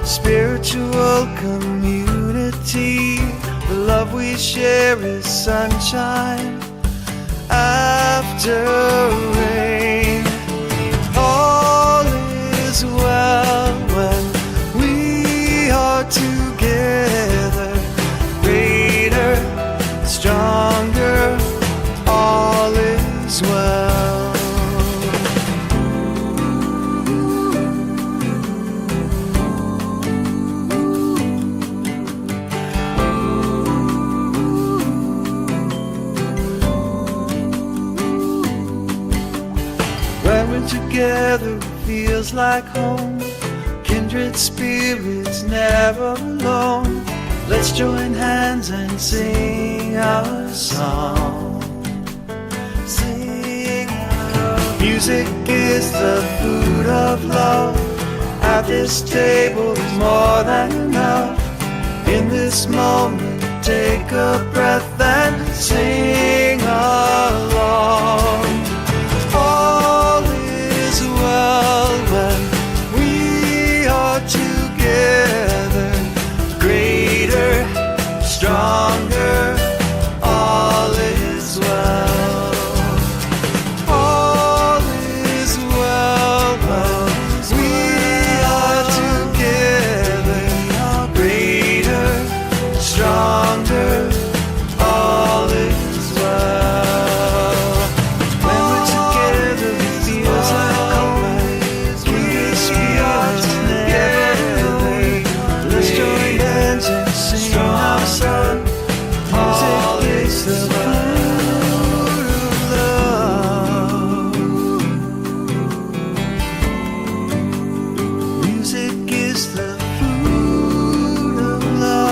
Spiritual community, the love we share is sunshine after rain. All is well when we are together, greater, stronger, all is well. Together it feels like home, kindred spirits never alone. Let's join hands and sing our song. Sing our music is the food of love. At this table is more than enough. In this moment, take a breath and sing along. Well, when we are together, greater, stronger, all is well. All is well when we are together, greater, stronger, all is well. When we're together, it feels like sun. Music is the food of love. Music is the food of love.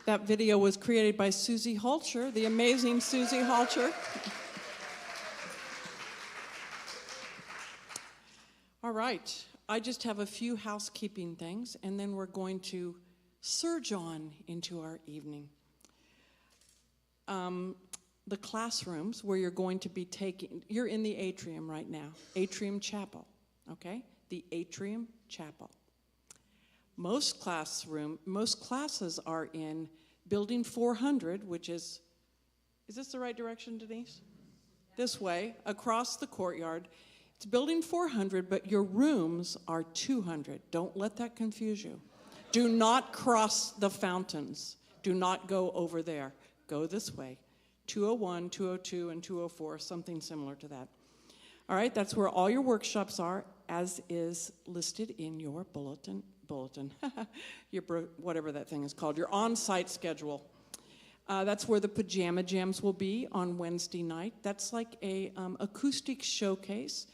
That video was created by Susie Hulcher, the amazing Susie Hulcher. All right, I just have a few housekeeping things, and then we're going to surge on into our evening. The classrooms where you're going to be taking, you're in the atrium right now, Atrium Chapel, okay? The Atrium Chapel. Most classes are in Building 400, which is this the right direction, Denise? This way, across the courtyard. It's Building 400, but your rooms are 200. Don't let that confuse you. Do not cross the fountains. Do not go over there. Go this way. 201, 202, and 204, something similar to that. All right, that's where all your workshops are, as is listed in your bulletin, your whatever that thing is called, your on-site schedule. That's where the Pajama Jams will be on Wednesday night. That's like a acoustic showcase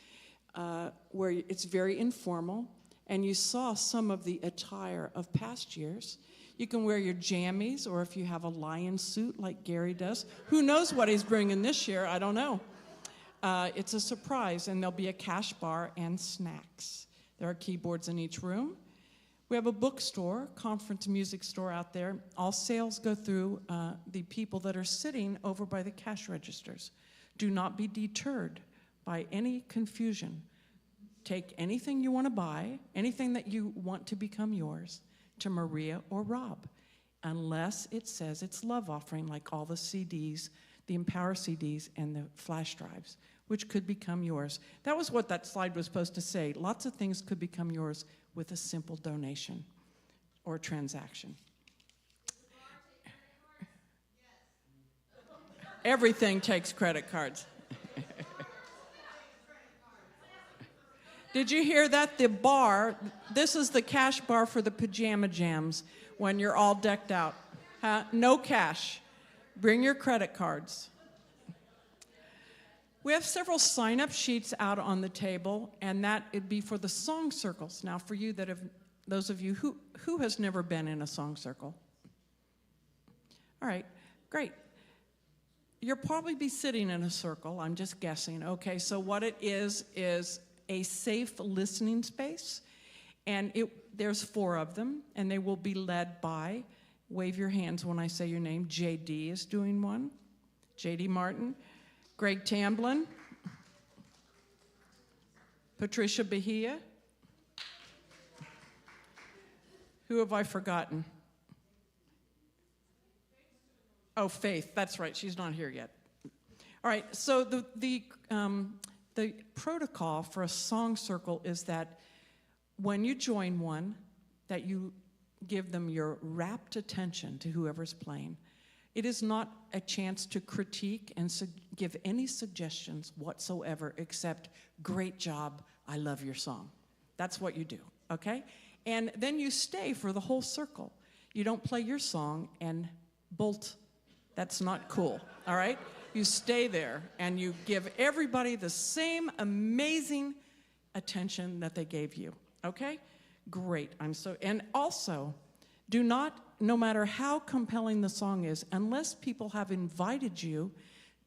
where it's very informal, and you saw some of the attire of past years. You can wear your jammies, or if you have a lion suit like Gary does. Who knows what he's bringing this year? I don't know. It's a surprise, and there'll be a cash bar and snacks. There are keyboards in each room. We have a bookstore, conference music store out there. All sales go through the people that are sitting over by the cash registers. Do not be deterred by any confusion. Take anything you want to buy, anything that you want to become yours, to Maria or Rob, unless it says it's love offering, like all the CDs, the Empower CDs, and the flash drives, which could become yours. That was what that slide was supposed to say. Lots of things could become yours with a simple donation or transaction. Everything takes credit cards. Did you hear that? The bar, this is the cash bar for the pajama jams when you're all decked out. Huh? No cash. Bring your credit cards. We have several sign-up sheets out on the table, and that would be for the song circles. Now, for you that have, those of you who has never been in a song circle? All right, great. You'll probably be sitting in a circle, I'm just guessing. Okay, so what it is a safe listening space, and there's 4 of them, and they will be led by, wave your hands when I say your name, JD is doing one, JD Martin, Greg Tamblin, Patricia Bahia. Who have I forgotten? Oh, Faith, that's right, she's not here yet. All right, so the protocol for a song circle is that when you join one, that you give them your rapt attention to whoever's playing. It is not a chance to critique and give any suggestions whatsoever except, great job, I love your song. That's what you do, okay? And then you stay for the whole circle. You don't play your song and bolt. That's not cool, all right? You stay there and you give everybody the same amazing attention that they gave you, okay? Great, and also, do not, no matter how compelling the song is, unless people have invited you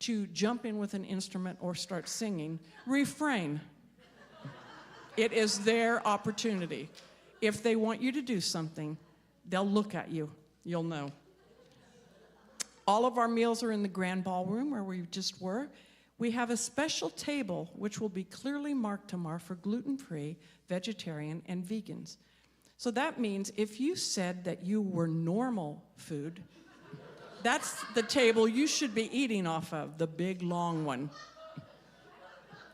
to jump in with an instrument or start singing, refrain. It is their opportunity. If they want you to do something, they'll look at you. You'll know. All of our meals are in the grand ballroom where we just were. We have a special table which will be clearly marked tomorrow for gluten-free, vegetarian, and vegans. So that means if you said that you were normal food, that's the table you should be eating off of, the big long one.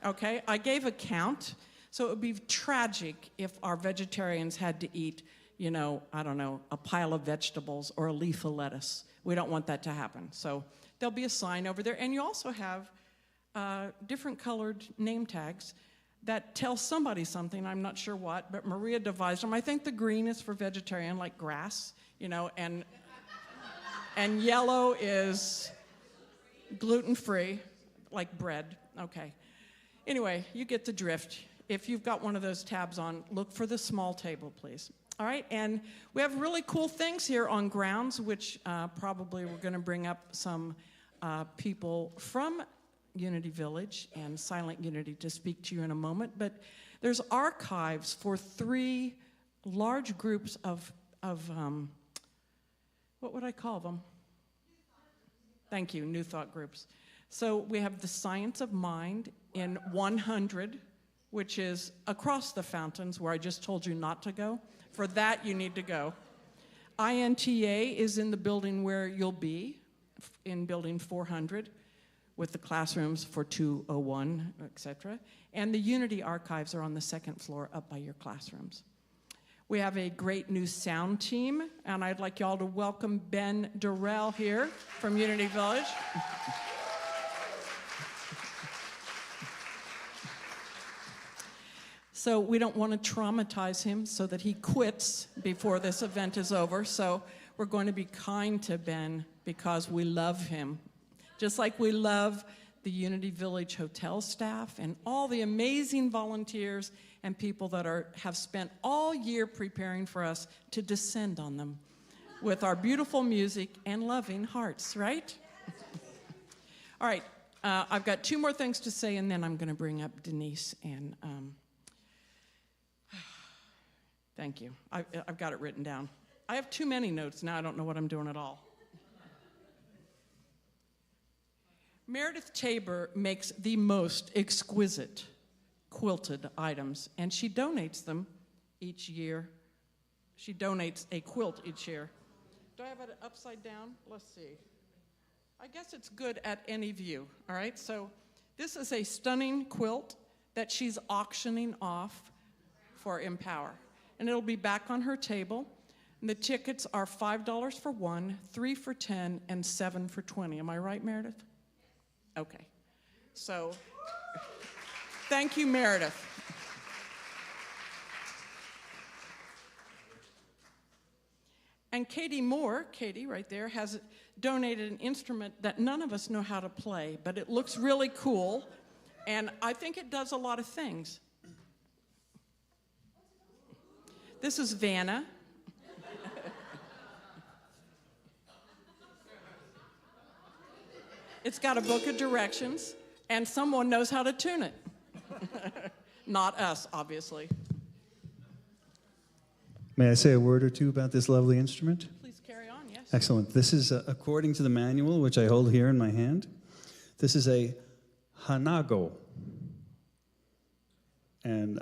Okay, I gave a count, so it would be tragic if our vegetarians had to eat, you know, I don't know, a pile of vegetables or a leaf of lettuce. We don't want that to happen. So there'll be a sign over there, and you also have different colored name tags that tell somebody something, I'm not sure what, but Maria devised them. I think the green is for vegetarian, like grass, you know, and yellow is gluten-free, like bread. Okay. Anyway, you get the drift. If you've got one of those tabs on, look for the small table, please. All right, and we have really cool things here on grounds, which probably we're going to bring up some people from Unity Village and Silent Unity to speak to you in a moment, but there's archives for 3 large groups of what would I call them? Thank you, New Thought groups. So we have the Science of Mind in 100, which is across the fountains where I just told you not to go. For that, you need to go. INTA is in the building where you'll be, in building 400. With the classrooms for 201, etc. And the Unity archives are on the 2nd floor up by your classrooms. We have a great new sound team, and I'd like y'all to welcome Ben Durrell here from Unity Village. So we don't want to traumatize him so that he quits before this event is over. So we're going to be kind to Ben because we love him. Just like we love the Unity Village hotel staff and all the amazing volunteers and people that have spent all year preparing for us to descend on them with our beautiful music and loving hearts, right? All right, I've got 2 more things to say, and then I'm going to bring up Denise and thank you. I've got it written down. I have too many notes now. I don't know what I'm doing at all. Meredith Tabor makes the most exquisite quilted items, and she donates them each year. She donates a quilt each year. Do I have it upside down? Let's see. I guess it's good at any view, all right? So this is a stunning quilt that she's auctioning off for Empower, and it'll be back on her table. And the tickets are $5 for 1, 3 for 10, and 7 for 20. Am I right, Meredith? Okay, so thank you, Meredith. And Katie Moore, Katie right there, has donated an instrument that none of us know how to play, but it looks really cool, and I think it does a lot of things. This is Vanna. It's got a book of directions, and someone knows how to tune it. Not us, obviously. May I say a word or two about this lovely instrument? Please carry on, yes. Excellent. This is, according to the manual, which I hold here in my hand, this is a hanago. And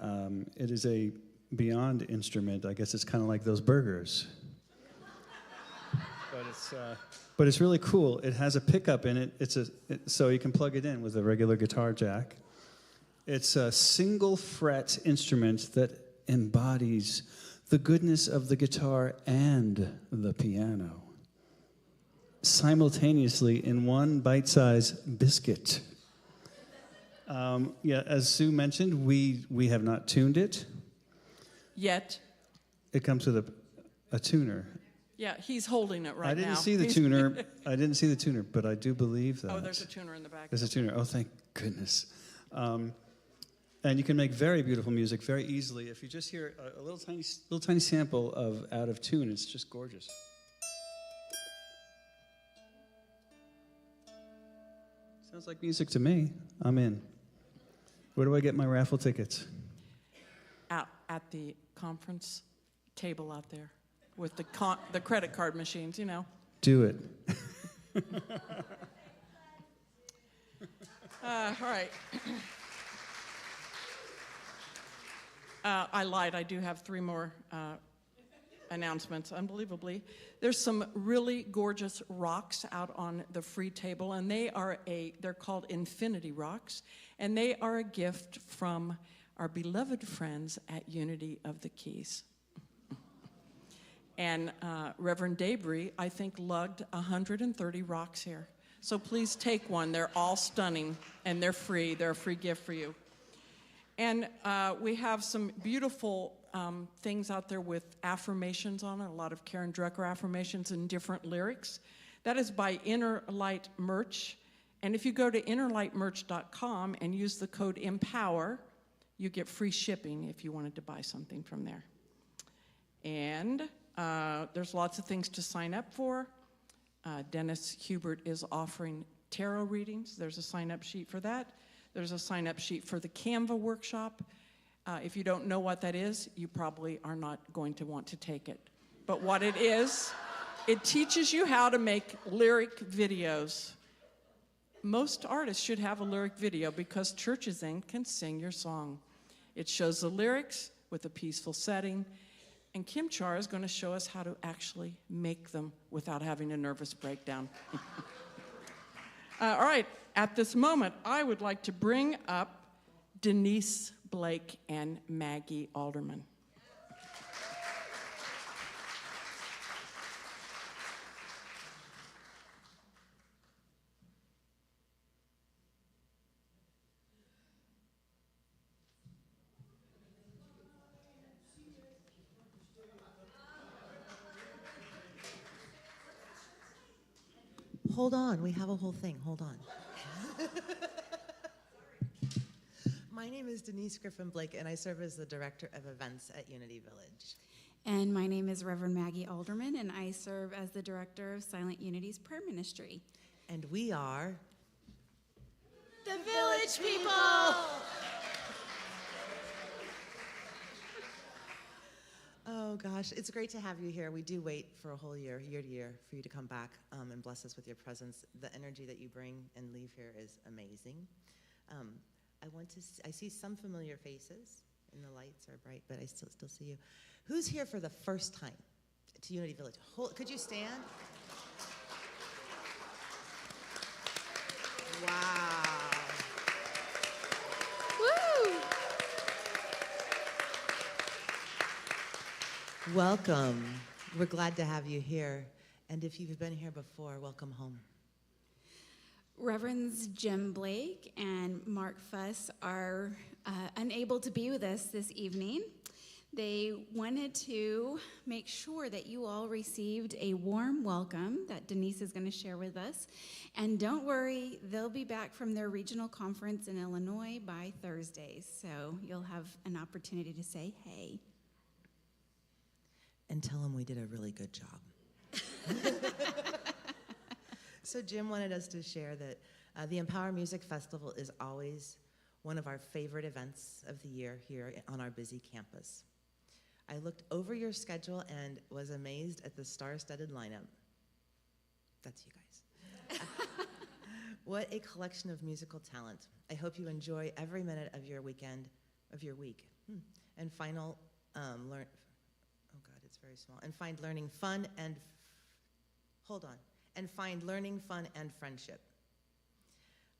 it is a beyond instrument. I guess it's kind of like those burgers. But it's really cool. It has a pickup in it. So you can plug it in with a regular guitar jack. It's a single fret instrument that embodies the goodness of the guitar and the piano simultaneously in one bite-sized biscuit. As Sue mentioned, we have not tuned it. Yet. It comes with a tuner. Yeah, he's holding it right now. I didn't see the tuner. I didn't see the tuner, but I do believe that. Oh, there's a tuner in the back. There's a tuner. Oh, thank goodness. And you can make very beautiful music very easily. If you just hear a little tiny sample of Out of Tune, it's just gorgeous. Sounds like music to me. I'm in. Where do I get my raffle tickets? Out at the conference table out there with the credit card machines, you know. Do it. All right. I lied. I do have 3 more announcements, unbelievably. There's some really gorgeous rocks out on the free table, and they're called Infinity Rocks, and they are a gift from our beloved friends at Unity of the Keys. And Reverend Debris, I think, lugged 130 rocks here. So please take one. They're all stunning, and they're free. They're a free gift for you. And we have some beautiful things out there with affirmations on it, a lot of Karen Drucker affirmations and different lyrics. That is by Inner Light Merch. And if you go to innerlightmerch.com and use the code EMPOWER, you get free shipping if you wanted to buy something from there. And there's lots of things to sign up for. Dennis Hubert is offering tarot readings. There's a sign-up sheet for that. There's a sign-up sheet for the Canva workshop. If you don't know what that is, you probably are not going to want to take it. But what it is, it teaches you how to make lyric videos. Most artists should have a lyric video because Churches Inc. can sing your song. It shows the lyrics with a peaceful setting, and Kim Char is going to show us how to actually make them without having a nervous breakdown. All right, at this moment, I would like to bring up Denise Blake and Maggie Alderman. Hold on, we have a whole thing. Hold on. My name is Denise Griffin Blake, and I serve as the Director of Events at Unity Village. And my name is Reverend Maggie Alderman, and I serve as the Director of Silent Unity's Prayer Ministry. And we are The Village People! Oh gosh, it's great to have you here. We do wait for a whole year to year, for you to come back and bless us with your presence. The energy that you bring and leave here is amazing. I see some familiar faces, and the lights are bright, but I still see you. Who's here for the first time to Unity Village? Could you stand? Wow. Woo! Welcome. We're glad to have you here. And if you've been here before, welcome home. Reverends Jim Blake and Mark Fuss are unable to be with us this evening. They wanted to make sure that you all received a warm welcome that Denise is going to share with us. And don't worry, they'll be back from their regional conference in Illinois by Thursday, so you'll have an opportunity to say hey. And tell them we did a really good job. So Jim wanted us to share that the Empower Music Festival is always one of our favorite events of the year here on our busy campus. I looked over your schedule and was amazed at the star-studded lineup. That's you guys. What a collection of musical talent. I hope you enjoy every minute of your weekend, of your week. And final, learn, oh God, it's very small. And find learning fun and, hold on. And find learning fun and friendship.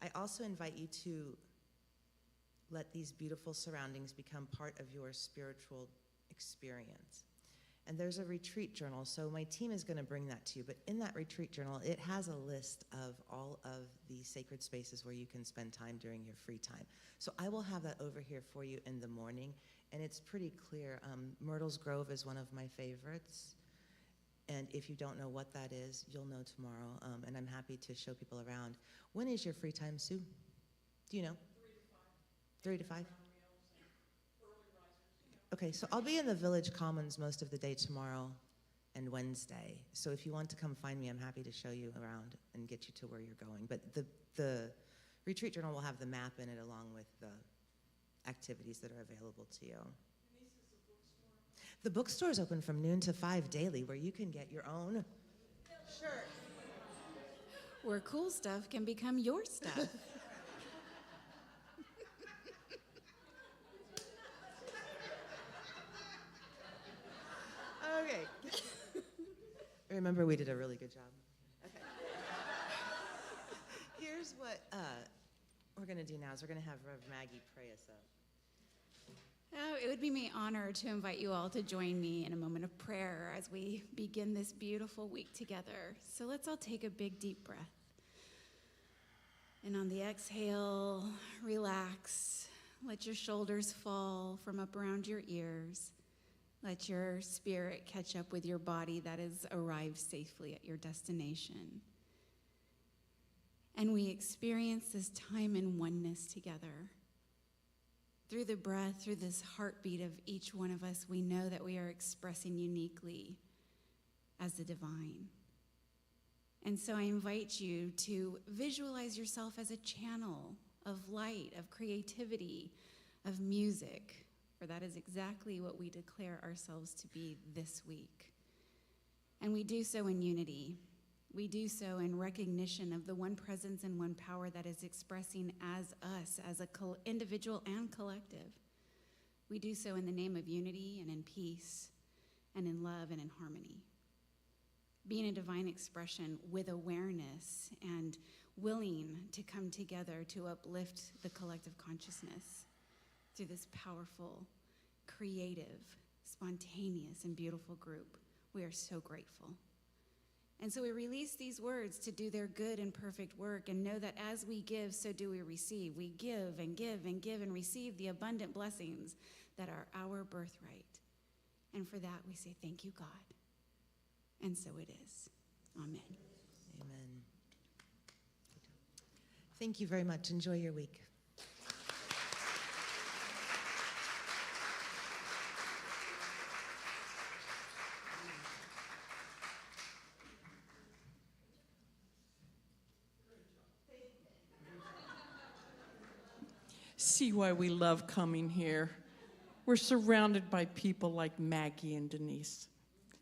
I also invite you to let these beautiful surroundings become part of your spiritual experience. And there's a retreat journal, so my team is going to bring that to you, but in that retreat journal, it has a list of all of the sacred spaces where you can spend time during your free time. So I will have that over here for you in the morning, and it's pretty clear. Myrtle's Grove is one of my favorites, and if you don't know what that is, you'll know tomorrow, and I'm happy to show people around. When is your free time, Sue? Do you know? 3 to 5? Okay, so I'll be in the Village Commons most of the day tomorrow and Wednesday. So if you want to come find me, I'm happy to show you around and get you to where you're going. But the retreat journal will have the map in it along with the activities that are available to you. The bookstore is open from noon to 5 daily, where you can get your own shirt. Where cool stuff can become your stuff. Okay. Remember, we did a really good job. Okay. Here's what we're going to do now is we're going to have Rev Maggie pray us up. Oh, it would be my honor to invite you all to join me in a moment of prayer as we begin this beautiful week together. So let's all take a big, deep breath. And on the exhale, relax. Let your shoulders fall from up around your ears. Let your spirit catch up with your body that has arrived safely at your destination. And we experience this time in oneness together. Through the breath, through this heartbeat of each one of us, we know that we are expressing uniquely as the divine. And so I invite you to visualize yourself as a channel of light, of creativity, of music, for that is exactly what we declare ourselves to be this week. And we do so in unity. We do so in recognition of the one presence and one power that is expressing as us, as an individual and collective. We do so in the name of unity and in peace and in love and in harmony. Being a divine expression with awareness and willing to come together to uplift the collective consciousness through this powerful, creative, spontaneous, and beautiful group. We are so grateful. And so we release these words to do their good and perfect work and know that as we give, so do we receive. We give and give and give and receive the abundant blessings that are our birthright. And for that, we say, thank you, God. And so it is. Amen. Amen. Thank you very much. Enjoy your week. See why we love coming here. We're surrounded by people like Maggie and Denise.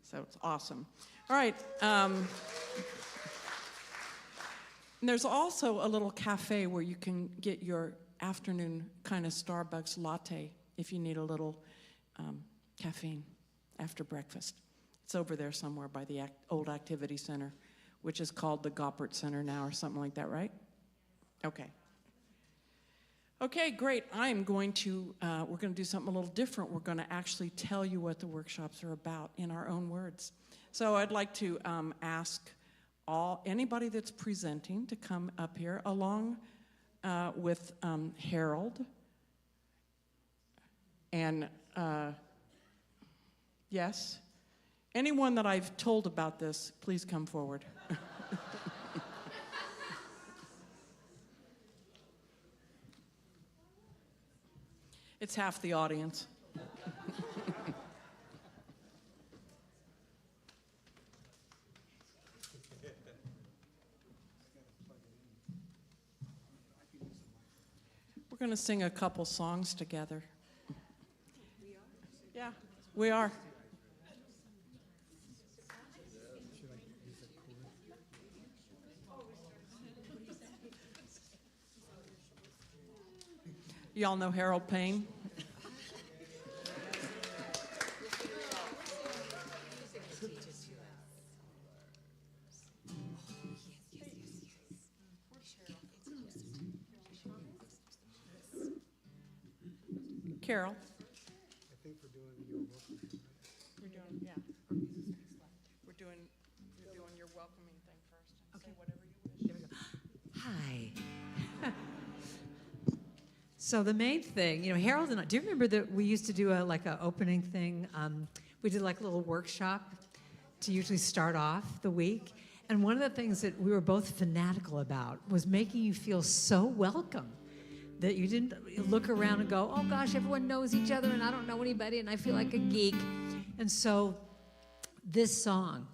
So it's awesome. All right. And there's also a little cafe where you can get your afternoon kind of Starbucks latte if you need a little caffeine after breakfast. It's over there somewhere by the old activity center, which is called the Goppert Center now or something like that, right? Okay. Okay, great. I'm going to, we're going to do something a little different. We're going to actually tell you what the workshops are about in our own words. So I'd like to ask anybody that's presenting to come up here along with Harold and Yes? Anyone that I've told about this, please come forward. It's half the audience. We're going to sing a couple songs together. Yeah, we are. Y'all know Harold Payne? Carol? I think we're doing your welcome. You're doing, yeah. We're doing your welcoming thing first. Say whatever you wish. Hi. So the main thing, Harold and I, do you remember that we used to do a opening thing? We did like a little workshop to usually start off the week. And one of the things that we were both fanatical about was making you feel so welcome that you didn't look around and go, oh gosh, everyone knows each other and I don't know anybody and I feel like a geek. And so this song,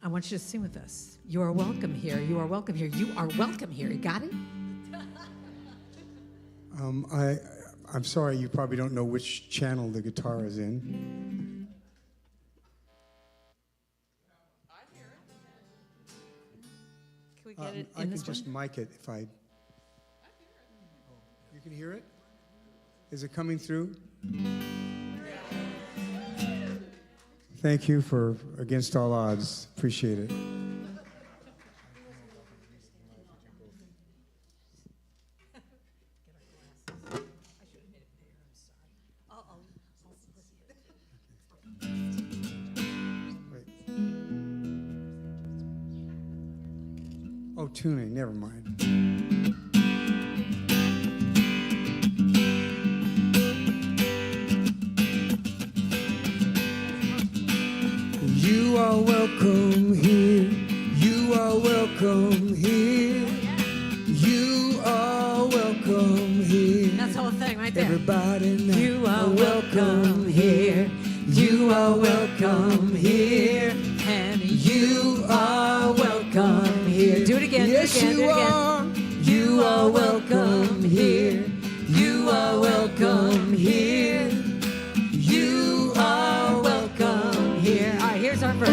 I want you to sing with us. You are welcome here. You are welcome here. You are welcome here. You got it? I'm sorry, you probably don't know which channel the guitar is in. Can we get it I in can this just one? mic it if I... You can hear it? Is it coming through? Thank you for Against All Odds. Appreciate it. Wait. Oh, tuning, never mind. You are welcome here. You are welcome here. You are welcome here. That's the whole thing right there. Everybody now. You are welcome here. You are welcome here. And you are welcome here. Do it again. Yes, do it again. you do it again. are. You are welcome here. You are welcome here. You are welcome here. All right, here's our verse.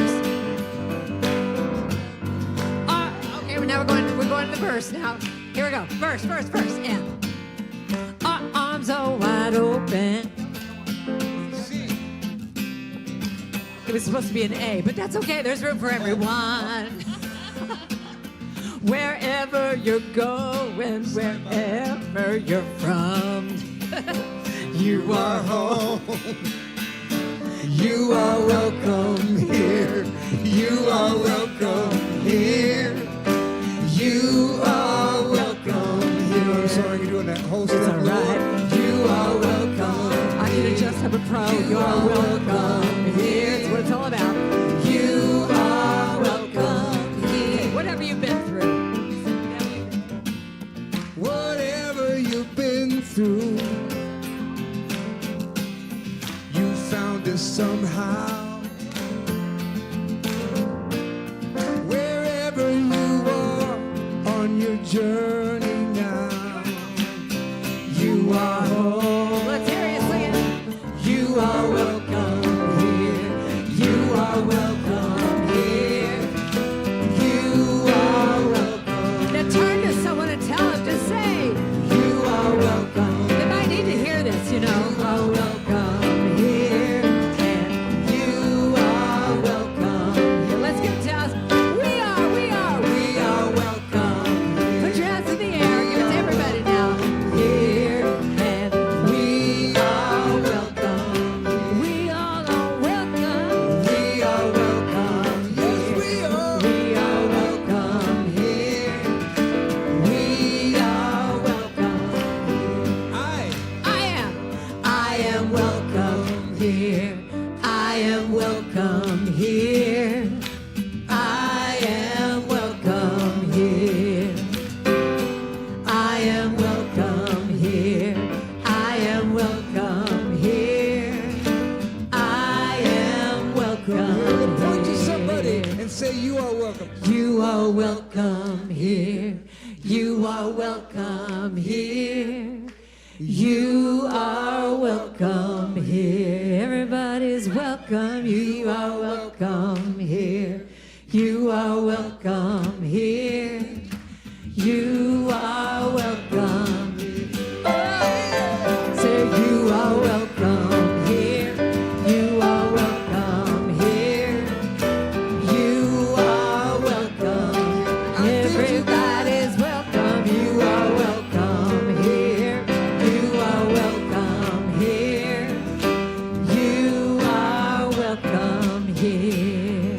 Okay, now we're going to the verse now. Here we go. Verse, and our arms are wide open. It was supposed to be an A, but that's okay. There's room for everyone. Wherever you're going, wherever you're from, you are home. You are welcome here. You are welcome here. You are welcome here. I'm sorry you're doing that whole It's step. all right. You are welcome. I need to just have a pro. You are welcome here. That's what it's all about. You are welcome here. Whatever you've been through. Whatever you've been through, you found us somehow. Wherever you are on your journey now, you are home. Let's hear you sing it. You are welcome welcome. You are welcome here. You are welcome here. You are welcome here. Everybody's welcome. You are welcome here. You are welcome here. You are welcome. Oh, say you are welcome here. You are welcome here. You are welcome. Everybody's welcome. You are welcome here. You are welcome here. You are welcome here.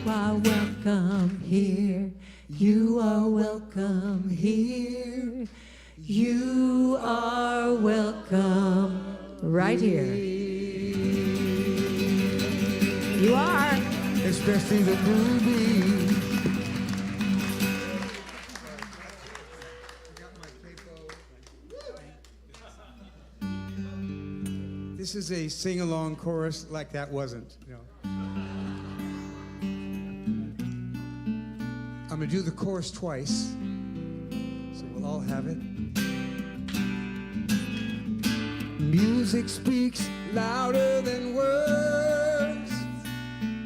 Are welcome here. You are welcome here. You are welcome right here. You are. Especially the movie. This is a sing-along chorus like that wasn't, you know. I'm gonna do the chorus twice, so we'll all have it. Music speaks louder than words.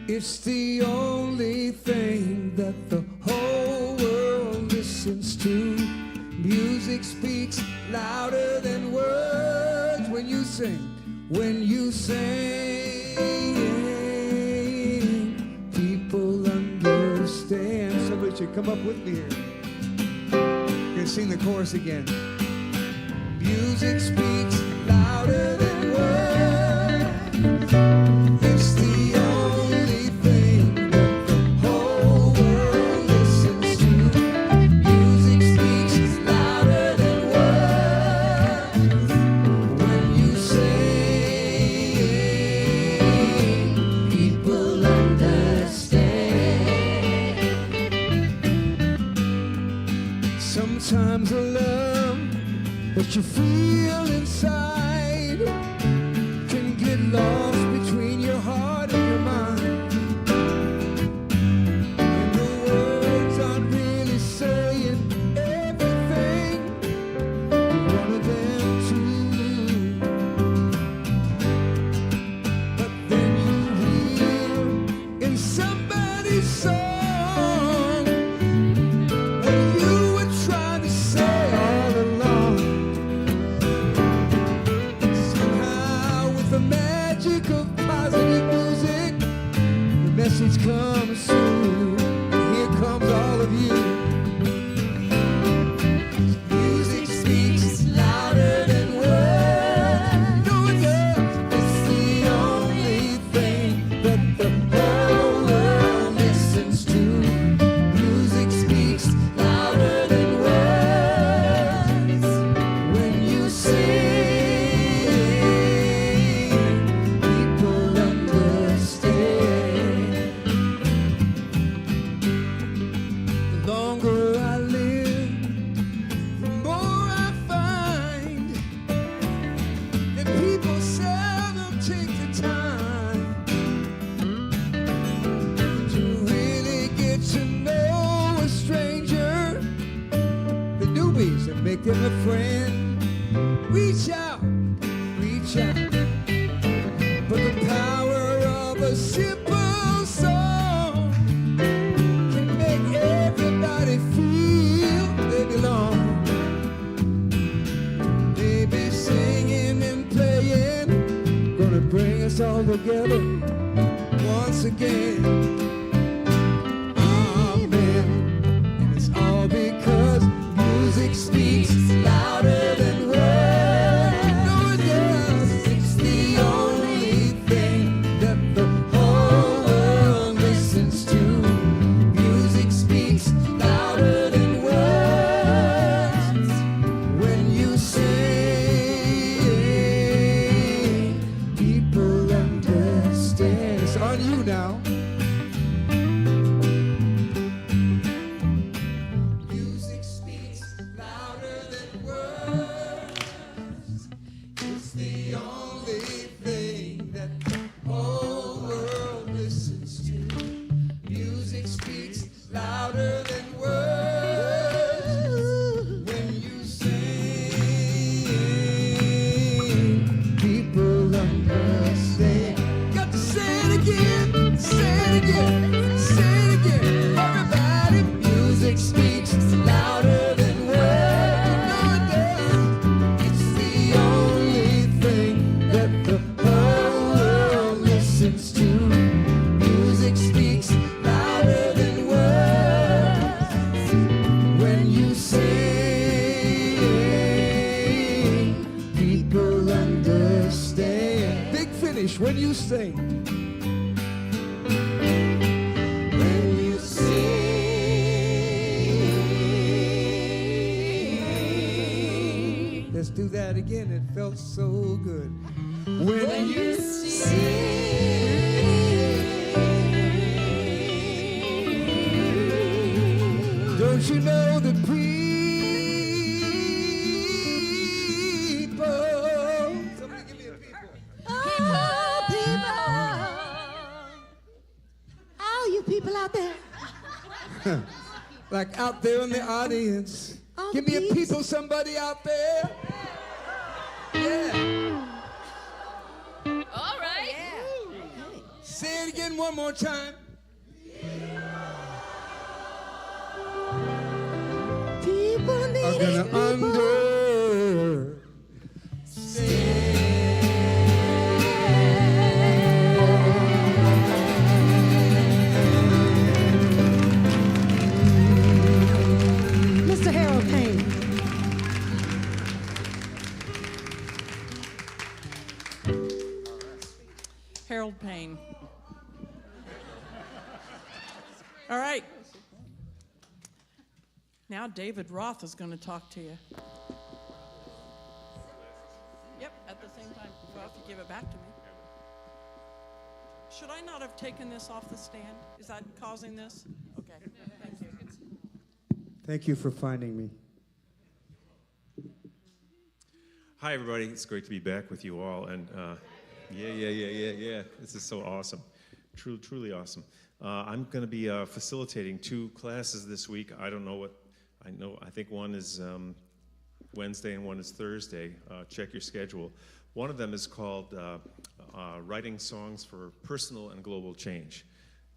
It's the only thing that the whole world listens to. Music speaks louder than words. When you sing, people understand. Somebody should come up with me here. We're gonna sing the chorus again. Music speaks louder than words. It's the only thing that the whole world listens to. Music speaks louder than words. When you sing, people understand. Sometimes the love that you feel inside can get lost between your heart and your mind. And the words aren't really saying everything you wanted them to. But then you hear in somebody's song what you were trying to say all along. Somehow with the magic of positive music, the message comes through, and here comes all of you. Music speaks louder than words. No, it does. It's the only thing that the whole world listens to. Music speaks louder than words. When you sing, people understand. The longer I live, the more I find that people seldom take the time to really get to know a stranger. The newbies that make them a friend. Reach out, reach out. But the power of a simple song can make everybody feel they belong. Maybe singing and playing gonna bring us all together once again. Amen. And it's all because music speaks louder than words. No, when you sing. When you sing. Let's do that again. It felt so good. When you sing. Don't you know that people, somebody give me a people. Oh, people. All you people out there. Like out there in the audience. All Give the me a peeps. people, somebody out there. Yeah. All right. Say it again one more time. People Are need gonna under. Mr. Harold Payne. Harold Payne. All right. Now David Roth is going to talk to you. Yep, at the same time. Well, if you give it back to me. Should I not have taken this off the stand? Is that causing this? Okay, thank you. Thank you for finding me. Hi, everybody. It's great to be back with you all. And yeah. This is so awesome. Truly awesome. I'm going to be facilitating 2 classes this week. I don't know what, I think one is Wednesday and one is Thursday. Check your schedule. One of them is called Writing Songs for Personal and Global Change.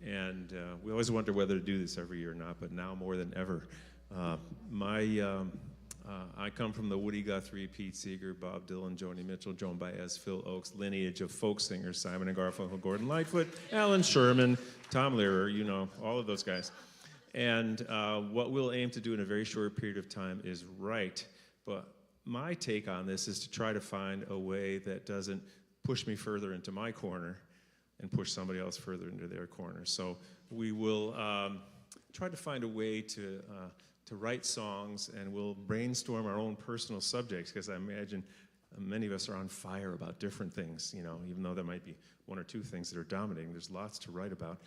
And we always wonder whether to do this every year or not, but now more than ever. I come from the Woody Guthrie, Pete Seeger, Bob Dylan, Joni Mitchell, Joan Baez, Phil Oakes lineage of folk singers, Simon and Garfunkel, Gordon Lightfoot, Alan Sherman, Tom Lehrer, you know, all of those guys. And what we'll aim to do in a very short period of time is write. But my take on this is to try to find a way that doesn't push me further into my corner and push somebody else further into their corner. So we will try to find a way to write songs, and we'll brainstorm our own personal subjects, because I imagine many of us are on fire about different things, you know, even though there might be 1 or 2 things that are dominating. There's lots to write about.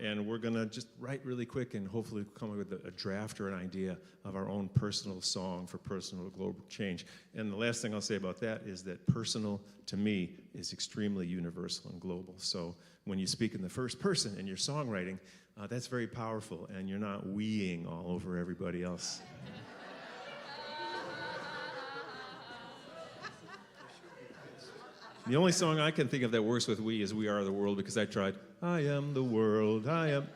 And we're going to just write really quick and hopefully come up with a draft or an idea of our own personal song for personal global change. And the last thing I'll say about that is that personal, to me, is extremely universal and global. So when you speak in the first person in your songwriting, that's very powerful, and you're not weeing all over everybody else. The only song I can think of that works with we is We Are the World, because I tried, I am the world, I am.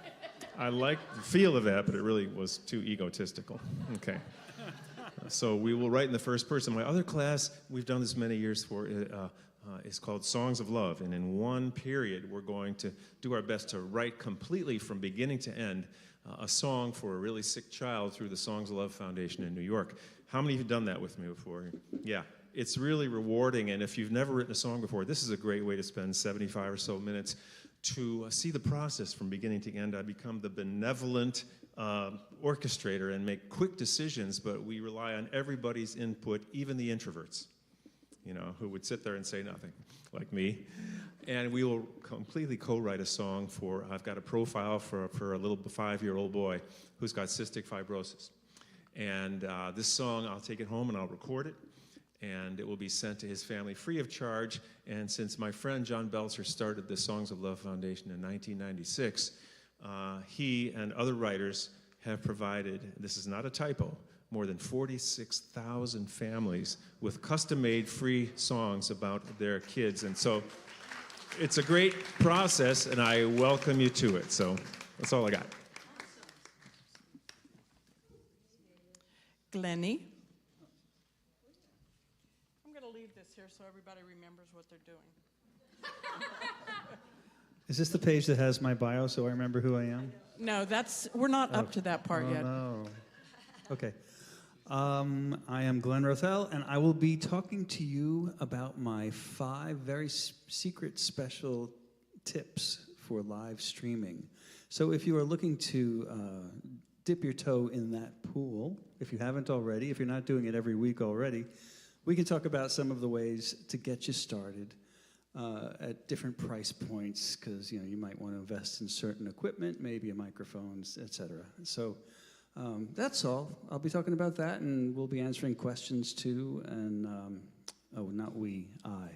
I like the feel of that, but it really was too egotistical. Okay. So we will write in the first person. My other class, we've done this many years for, is called Songs of Love. And in one period, we're going to do our best to write completely from beginning to end a song for a really sick child through the Songs of Love Foundation in New York. How many of you have done that with me before? Yeah. It's really rewarding, and if you've never written a song before, this is a great way to spend 75 or so minutes to see the process from beginning to end. I become the benevolent orchestrator and make quick decisions, but we rely on everybody's input, even the introverts, you know, who would sit there and say nothing, like me. And we will completely co-write a song for, I've got a profile for a little 5-year-old boy who's got cystic fibrosis. And this song, I'll take it home and I'll record it, and it will be sent to his family free of charge. And since my friend John Belzer started the Songs of Love Foundation in 1996, he and other writers have provided, this is not a typo, more than 46,000 families with custom-made free songs about their kids. And so it's a great process, and I welcome you to it. So that's all I got. Glennie. I'm going to leave this here so everybody remembers what they're doing. Is this the page that has my bio so I remember who I am? No, we're not up to that part yet. No. Okay. I am Glenn Rothell, and I will be talking to you about my 5 very secret special tips for live streaming. So if you are looking to dip your toe in that pool, if you haven't already, if you're not doing it every week already, we can talk about some of the ways to get you started at different price points, because you might want to invest in certain equipment, maybe microphones, etc. So that's all. I'll be talking about that, and we'll be answering questions too. And not we, I.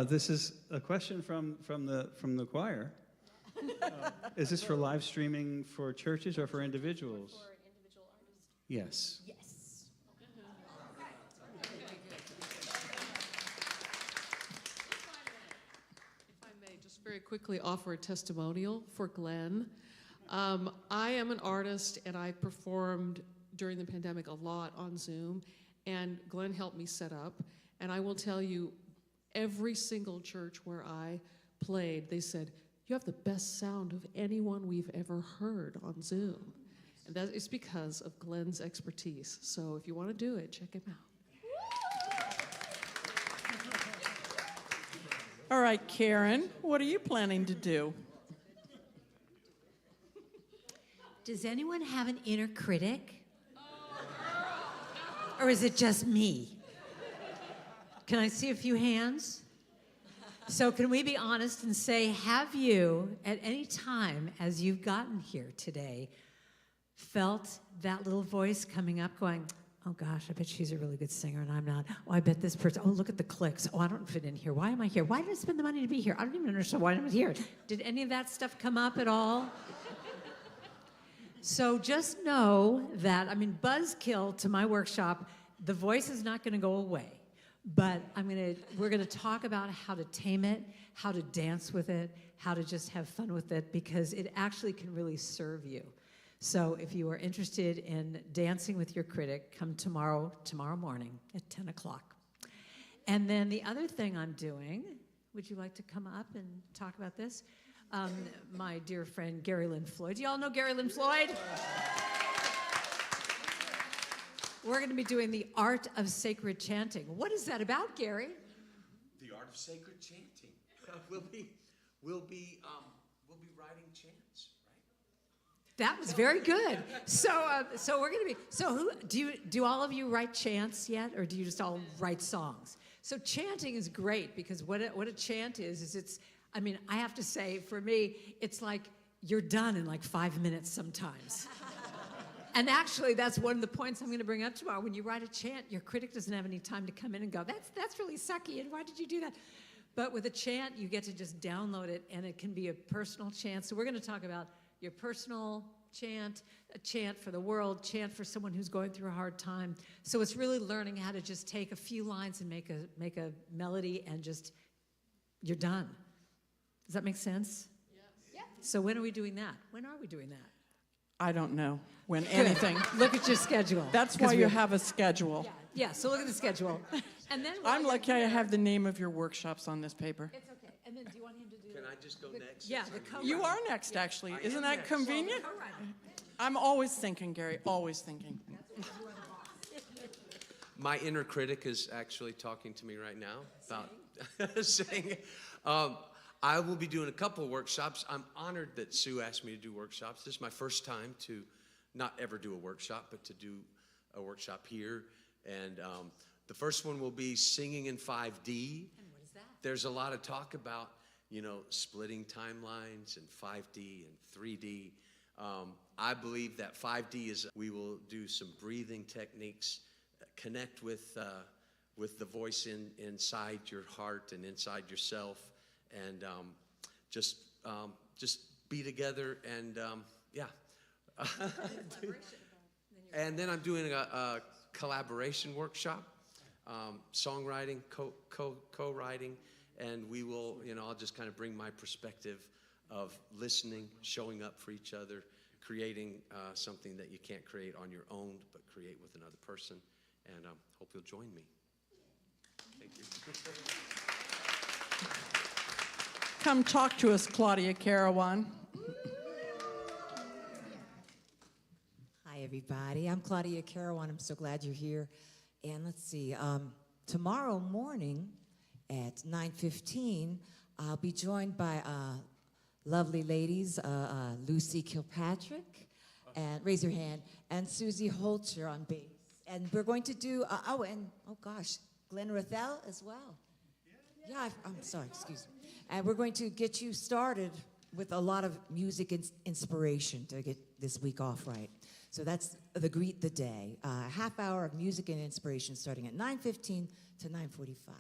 This is a question from the choir. Is this for live streaming for churches or for individuals? For individual artists. Yes. Yes. If I may just very quickly offer a testimonial for Glenn. I am an artist, and I performed during the pandemic a lot on Zoom, and Glenn helped me set up. And I will tell you, every single church where I played, they said, "You have the best sound of anyone we've ever heard on Zoom." And that is because of Glenn's expertise. So if you want to do it, check him out. All right, Karen, what are you planning to do? Does anyone have an inner critic? Or is it just me? Can I see a few hands? So can we be honest and say, have you, at any time as you've gotten here today, felt that little voice coming up going, oh gosh, I bet she's a really good singer and I'm not. Oh, I bet this person, oh, look at the clicks. Oh, I don't fit in here. Why am I here? Why did I spend the money to be here? I don't even understand why I'm here. Did any of that stuff come up at all? So just know that, buzzkill to my workshop, the voice is not going to go away. But we're going to talk about how to tame it, how to dance with it, how to just have fun with it, because it actually can really serve you. So if you are interested in dancing with your critic, come tomorrow morning at 10 o'clock. And then the other thing I'm doing, would you like to come up and talk about this? My dear friend Gary Lynn Floyd. Do you all know Gary Lynn Floyd? We're going to be doing the art of sacred chanting. What is that about, Gary? The art of sacred chanting. We'll be writing chants, right? That was very good. So we're going to be. So do all of you write chants yet, or do you just all write songs? So chanting is great, because what a chant is it's. I have to say, for me, it's like you're done in like 5 minutes sometimes. And actually, that's one of the points I'm going to bring up tomorrow. When you write a chant, your critic doesn't have any time to come in and go, that's really sucky, and why did you do that? But with a chant, you get to just download it, and it can be a personal chant. So we're going to talk about your personal chant, a chant for the world, chant for someone who's going through a hard time. So it's really learning how to just take a few lines and make a melody, and just, you're done. Does that make sense? Yes. Yeah. So when are we doing that? When are we doing that? I don't know when Good. anything. Look at your schedule. That's why you have a schedule. Yeah, so look at the schedule. And then I'm lucky I have the name of your workshops on this paper. It's okay. And then do you want him to do? Can I just go next? Yeah, the co-writing. You are next, actually. Isn't that next. convenient? Co-writing. I'm always thinking, Gary, always thinking. My inner critic is actually talking to me right now about saying, I will be doing a couple of workshops. I'm honored that Sue asked me to do workshops. This is my first time to not ever do a workshop, but to do a workshop here. And the first one will be singing in 5D. And what is that? There's a lot of talk about, splitting timelines and 5D and 3D. I believe that 5D is, we will do some breathing techniques, connect with the voice inside your heart and inside yourself, and just be together, and yeah. And then I'm doing a collaboration workshop, songwriting, co-writing, and we will, I'll just kind of bring my perspective of listening, showing up for each other, creating something that you can't create on your own, but create with another person, and hope you'll join me. Thank you. Come talk to us, Claudia Carawan. everybody. I'm Claudia Carawan. I'm so glad you're here. And let's see, tomorrow morning at 9:15, I'll be joined by lovely ladies, Lucy Kilpatrick, and raise your hand, and Susie Holcher on bass. And we're going to do, Glenn Rathel as well. Yeah, I'm sorry, excuse me. And we're going to get you started with a lot of music inspiration to get this week off right. So that's the Greet the Day, a half hour of music and inspiration starting at 9:15 to 9:45.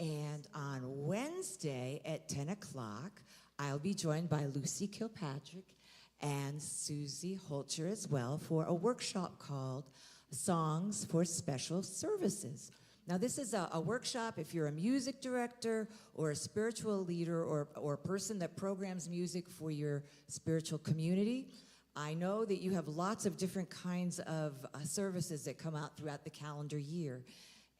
And on Wednesday at 10 o'clock, I'll be joined by Lucy Kilpatrick and Susie Holcher as well for a workshop called Songs for Special Services. Now, this is a workshop if you're a music director or a spiritual leader or a person that programs music for your spiritual community. I know that you have lots of different kinds of services that come out throughout the calendar year.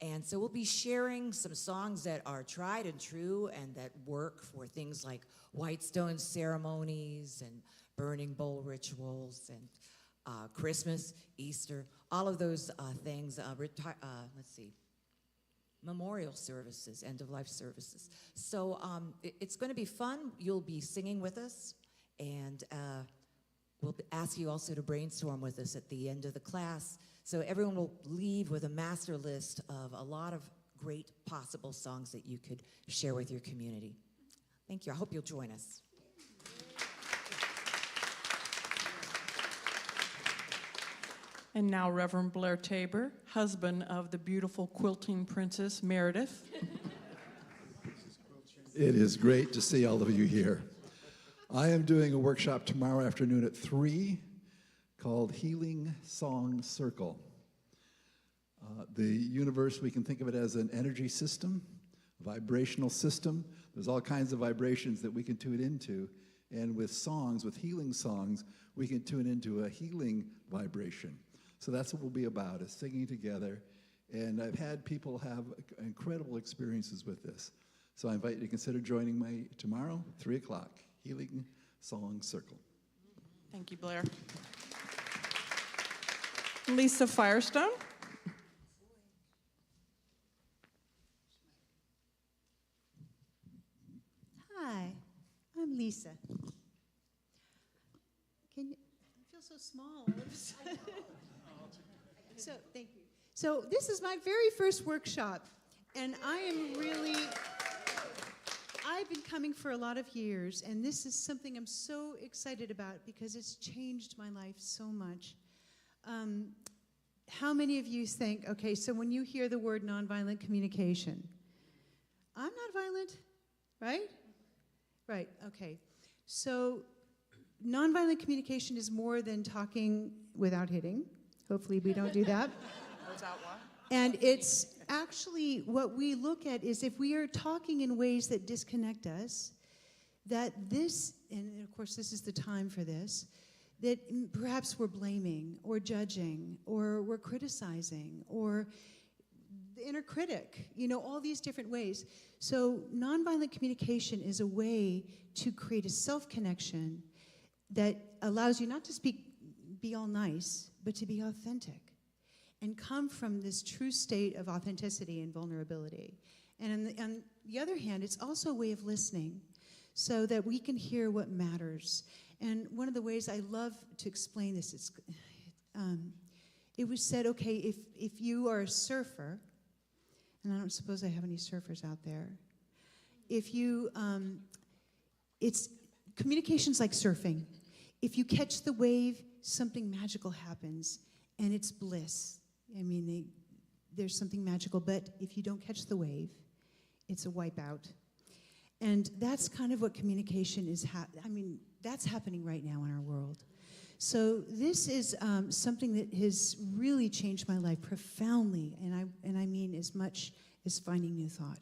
And so we'll be sharing some songs that are tried and true and that work for things like white stone ceremonies and burning bowl rituals and Christmas, Easter, all of those things. Memorial services, end-of-life services. So it's going to be fun. You'll be singing with us, and we'll ask you also to brainstorm with us at the end of the class. So everyone will leave with a master list of a lot of great possible songs that you could share with your community. Thank you. I hope you'll join us. And now Reverend Blair Tabor, husband of the beautiful quilting princess Meredith. It is great to see all of you here. I am doing a workshop tomorrow afternoon at 3 called Healing Song Circle. The universe, we can think of it as an energy system, a vibrational system. There's all kinds of vibrations that we can tune into. And with songs, with healing songs, we can tune into a healing vibration. So that's what we'll be about, is singing together. And I've had people have incredible experiences with this. So I invite you to consider joining me tomorrow, 3 o'clock, Healing Song Circle. Thank you, Blair. Lisa Firestone. Hi, I'm Lisa. I feel so small all of a sudden. So, thank you. So, this is my very first workshop, and I've been coming for a lot of years, and this is something I'm so excited about because it's changed my life so much. How many of you think, okay, so when you hear the word nonviolent communication, I'm not violent, right? Right, okay. So, nonviolent communication is more than talking without hitting. Hopefully we don't do that. And it's actually what we look at is if we are talking in ways that disconnect us, that this, and of course this is the time for this, that perhaps we're blaming or judging or we're criticizing or the inner critic, all these different ways. So nonviolent communication is a way to create a self-connection that allows you not to be all nice, but to be authentic and come from this true state of authenticity and vulnerability. And on the other hand, it's also a way of listening so that we can hear what matters. And one of the ways I love to explain this is, it was said, okay, if you are a surfer, and I don't suppose I have any surfers out there, communication's like surfing. If you catch the wave, something magical happens, and it's bliss. There's something magical, but if you don't catch the wave, it's a wipeout. And that's kind of what communication is, that's happening right now in our world. So this is something that has really changed my life profoundly, and I mean as much as finding new thought.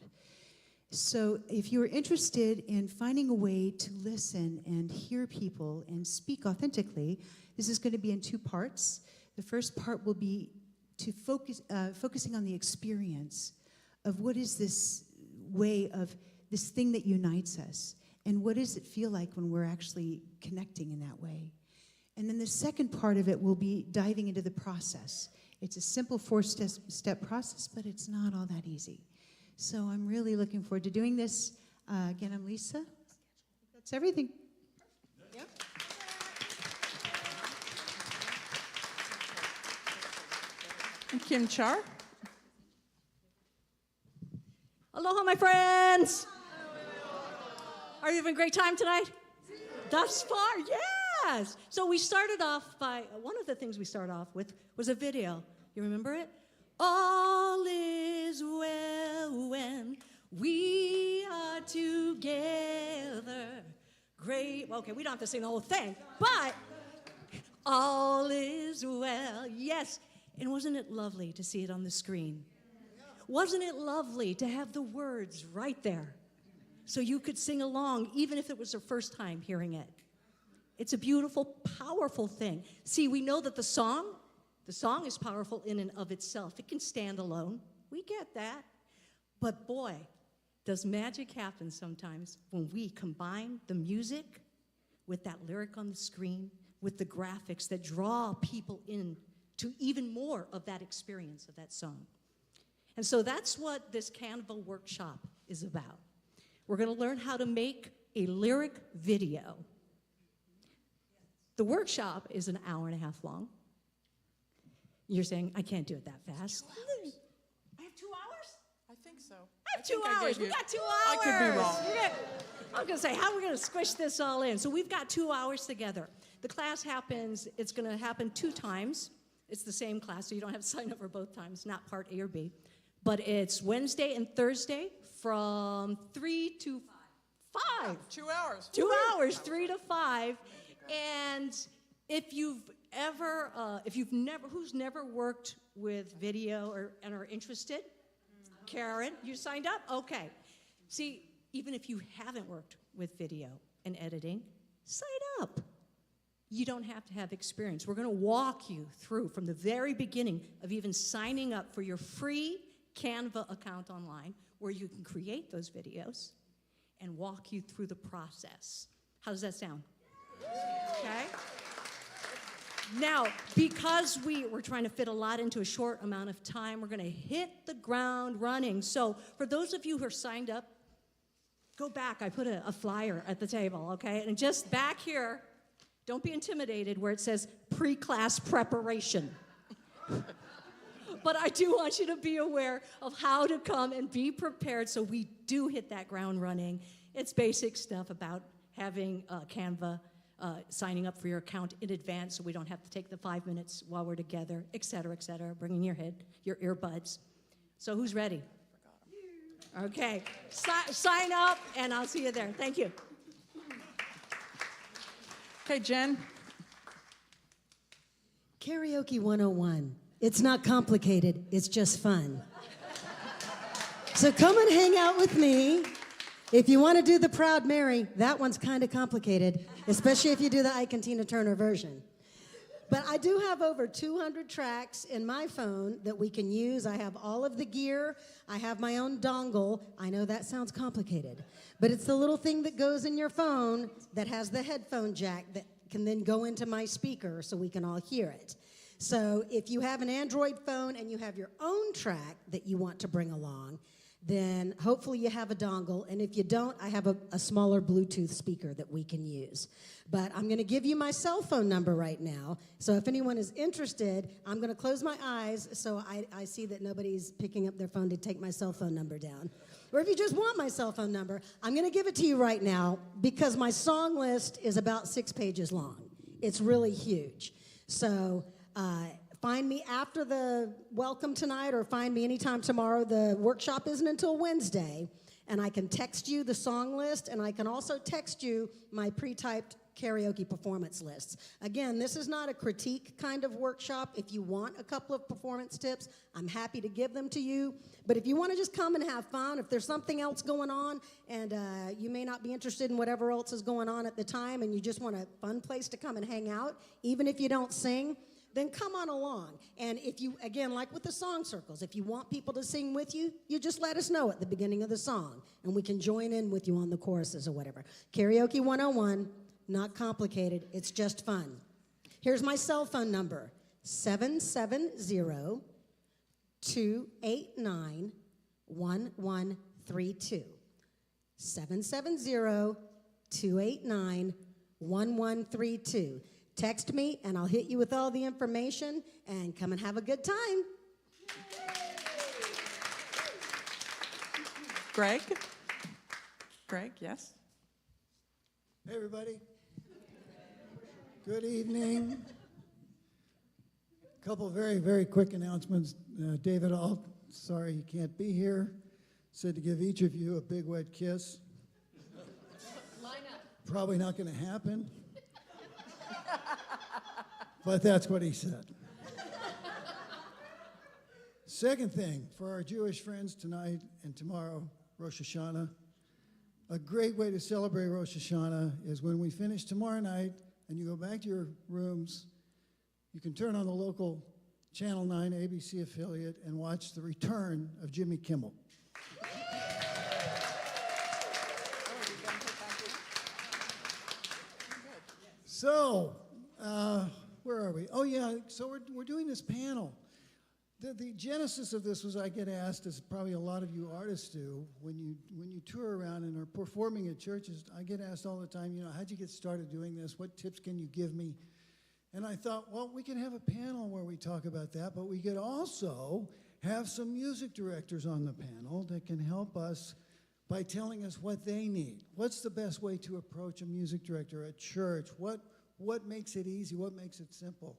So if you're interested in finding a way to listen and hear people and speak authentically, this is going to be in 2 parts. The first part will be to focusing on the experience of what is this way of this thing that unites us, and what does it feel like when we're actually connecting in that way. And then the second part of it will be diving into the process. It's a simple four-step process, but it's not all that easy. So I'm really looking forward to doing this. Again, I'm Lisa. That's everything. Yeah. And Kim Char. Aloha, my friends. Are you having a great time tonight? Thus far, yes. So we started off by, one of the things we started off with was a video. You remember it? All is well when we are together. Great. Okay, we don't have to sing the whole thing, but all is well. Yes. And wasn't it lovely to see it on the screen? Wasn't it lovely to have the words right there so you could sing along even if it was your first time hearing it? It's a beautiful, powerful thing. See, we know that the song is powerful in and of itself. It can stand alone. We get that. But boy, does magic happen sometimes when we combine the music with that lyric on the screen, with the graphics that draw people in to even more of that experience of that song. And so that's what this Canva workshop is about. We're going to learn how to make a lyric video. The workshop is an hour and a half long. You're saying, I can't do it that fast. I have 2 hours? I think so. I have 2 hours. We got 2 hours. I could be wrong. I'm going to say, how are we going to squish this all in? So we've got 2 hours together. The class happens, it's going to happen 2 times. It's the same class, so you don't have to sign up for both times, not part A or B. But it's Wednesday and Thursday from 3 to 5. 2 hours. 2 hours, 3 to 5. And if you've who's never worked with video and are interested? Karen, you signed up? Okay. See, even if you haven't worked with video and editing, sign up. You don't have to have experience. We're going to walk you through from the very beginning of even signing up for your free Canva account online, where you can create those videos and walk you through the process. How does that sound? Okay? Now, because we're trying to fit a lot into a short amount of time, we're going to hit the ground running. So for those of you who are signed up, go back. I put a flyer at the table, okay? And just back here, don't be intimidated where it says pre-class preparation. But I do want you to be aware of how to come and be prepared so we do hit that ground running. It's basic stuff about having Canva, signing up for your account in advance so we don't have to take the 5 minutes while we're together, et cetera, bringing your earbuds. So who's ready? Okay, sign up and I'll see you there. Thank you. Okay, Jen. Karaoke 101. It's not complicated, it's just fun. So come and hang out with me. If you want to do the Proud Mary, that one's kind of complicated, especially if you do the Ike and Tina Turner version. But I do have over 200 tracks in my phone that we can use. I have all of the gear. I have my own dongle. I know that sounds complicated, but it's the little thing that goes in your phone that has the headphone jack that can then go into my speaker so we can all hear it. So if you have an Android phone and you have your own track that you want to bring along, then hopefully you have a dongle. And if you don't, I have a smaller Bluetooth speaker that we can use. But I'm going to give you my cell phone number right now. So if anyone is interested, I'm going to close my eyes so I see that nobody's picking up their phone to take my cell phone number down. Or if you just want my cell phone number, I'm going to give it to you right now because my song list is about 6 pages long. It's really huge. So find me after the welcome tonight or find me anytime tomorrow. The workshop isn't until Wednesday. And I can text you the song list, and I can also text you my pre-typed karaoke performance lists. Again, this is not a critique kind of workshop. If you want a couple of performance tips, I'm happy to give them to you. But if you want to just come and have fun, if there's something else going on and you may not be interested in whatever else is going on at the time and you just want a fun place to come and hang out, even if you don't sing, then come on along. And if you, again, like with the song circles, if you want people to sing with you, you just let us know at the beginning of the song, and we can join in with you on the choruses or whatever. Karaoke 101, not complicated, it's just fun. Here's my cell phone number, 770-289-1132. 770-289-1132. Text me, and I'll hit you with all the information, and come and have a good time. Greg? Greg, yes? Hey, everybody. Good evening. A couple of very, very quick announcements. David Alt, sorry he can't be here, said to give each of you a big wet kiss. Line up. Probably not going to happen. But that's what he said. Second thing, for our Jewish friends tonight and tomorrow, Rosh Hashanah, a great way to celebrate Rosh Hashanah is when we finish tomorrow night and you go back to your rooms, you can turn on the local Channel 9 ABC affiliate and watch the return of Jimmy Kimmel. So, where are we? Oh yeah, so we're doing this panel. The genesis of this was I get asked, as probably a lot of you artists do, when you tour around and are performing at churches, I get asked all the time, you know, how'd you get started doing this? What tips can you give me? And I thought, well, we can have a panel where we talk about that, but we could also have some music directors on the panel that can help us by telling us what they need. What's the best way to approach a music director at church? What makes it easy? What makes it simple?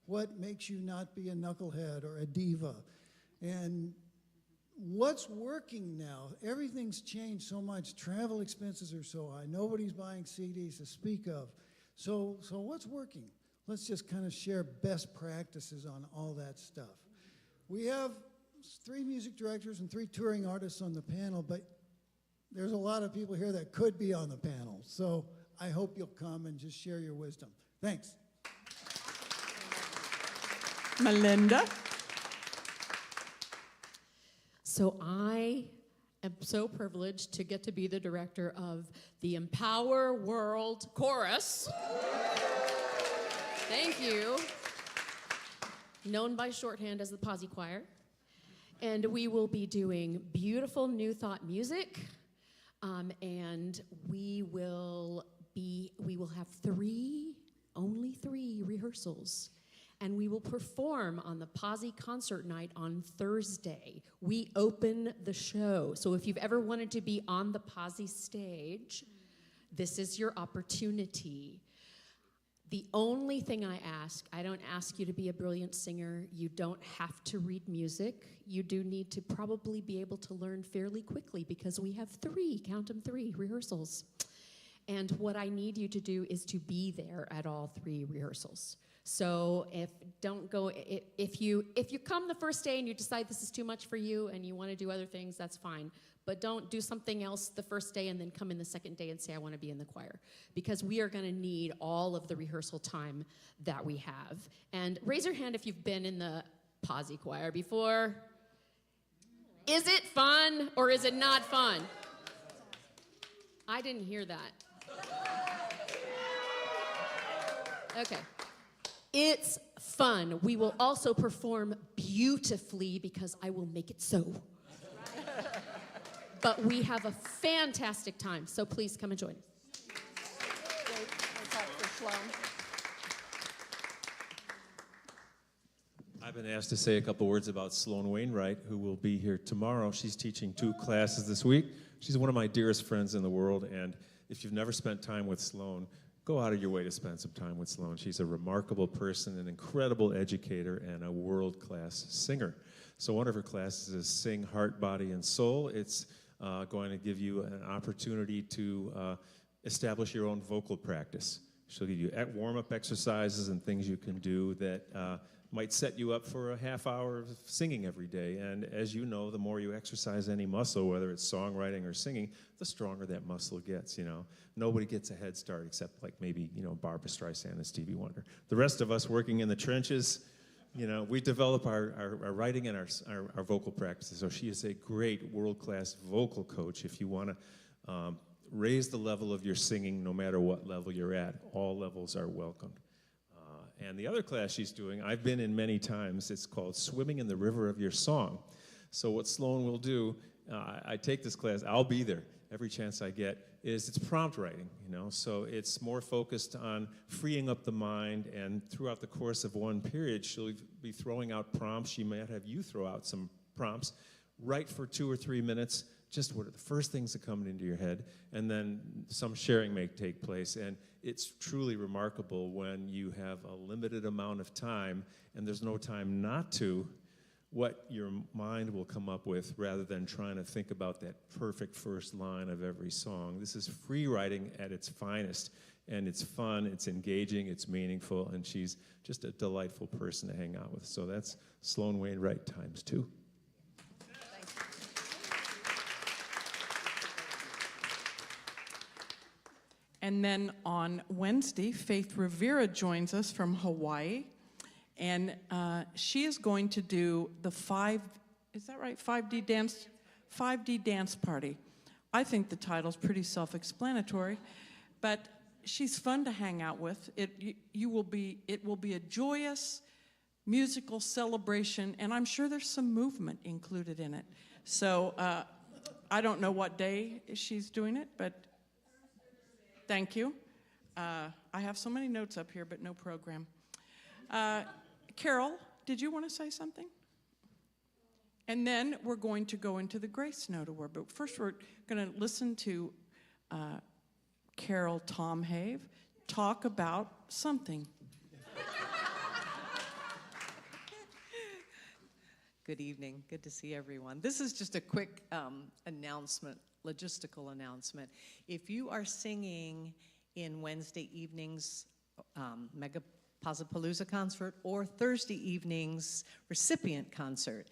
What makes you not be a knucklehead or a diva? And what's working now? Everything's changed so much. Travel expenses are so high. Nobody's buying CDs to speak of. So what's working? Let's just kind of share best practices on all that stuff. We have 3 music directors and 3 touring artists on the panel, but there's a lot of people here that could be on the panel. So I hope you'll come and just share your wisdom. Thanks. Melinda? So I am so privileged to get to be the director of the Empower World Chorus. Thank you. Known by shorthand as the Posse Choir. And we will be doing beautiful New Thought music. And we will have only three rehearsals. And we will perform on the Posse concert night on Thursday. We open the show. So if you've ever wanted to be on the Posse stage, this is your opportunity. The only thing I don't ask you to be a brilliant singer. You don't have to read music. You do need to probably be able to learn fairly quickly because we have 3 rehearsals. And what I need you to do is to be there at all 3 rehearsals. So if you come the first day and you decide this is too much for you and you want to do other things, that's fine. But don't do something else the first day and then come in the second day and say, I want to be in the choir. Because we are going to need all of the rehearsal time that we have. And raise your hand if you've been in the Posse choir before. Is it fun or is it not fun? I didn't hear that. Okay. It's fun. We will also perform beautifully because I will make it so. But we have a fantastic time, so please come and join us. I've been asked to say a couple words about Sloan Wainwright, who will be here tomorrow. She's teaching 2 classes this week. She's one of my dearest friends in the world, and if you've never spent time with Sloan, go out of your way to spend some time with Sloan. She's a remarkable person, an incredible educator, and a world-class singer. So one of her classes is Sing Heart, Body, and Soul. It's going to give you an opportunity to establish your own vocal practice. She'll give you warm-up exercises and things you can do that might set you up for a half hour of singing every day. And as you know, the more you exercise any muscle, whether it's songwriting or singing, the stronger that muscle gets, you know. Nobody gets a head start except like maybe, you know, Barbra Streisand and Stevie Wonder. The rest of us working in the trenches, you know, we develop our writing and our vocal practices. So she is a great world-class vocal coach if you want to raise the level of your singing no matter what level you're at. All levels are welcomed. And the other class she's doing, I've been in many times, it's called Swimming in the River of Your Song. So what Sloan will do, I take this class, I'll be there every chance I get, is it's prompt writing, so it's more focused on freeing up the mind, and throughout the course of one period, she'll be throwing out prompts. She might have you throw out some prompts, write for 2 or 3 minutes, just what are the first things that come into your head, and then some sharing may take place. And it's truly remarkable when you have a limited amount of time and there's no time not to, what your mind will come up with rather than trying to think about that perfect first line of every song. This is free writing at its finest, and it's fun, it's engaging, it's meaningful, and she's just a delightful person to hang out with. So that's Sloan Wainwright times 2. And then on Wednesday, Faith Rivera joins us from Hawaii. And she is going to do the 5D dance party. I think the title's pretty self-explanatory, but she's fun to hang out with. It will be a joyous musical celebration, and I'm sure there's some movement included in it. So I don't know what day she's doing it, but thank you. I have so many notes up here, but no program. Carol, did you want to say something? And then we're going to go into the Grace Note Award. But first we're going to listen to Carol Tomhave talk about something. Good evening. Good to see everyone. This is just a quick announcement, logistical announcement. If you are singing in Wednesday evening's Mega Pozzapalooza concert or Thursday evening's recipient concert,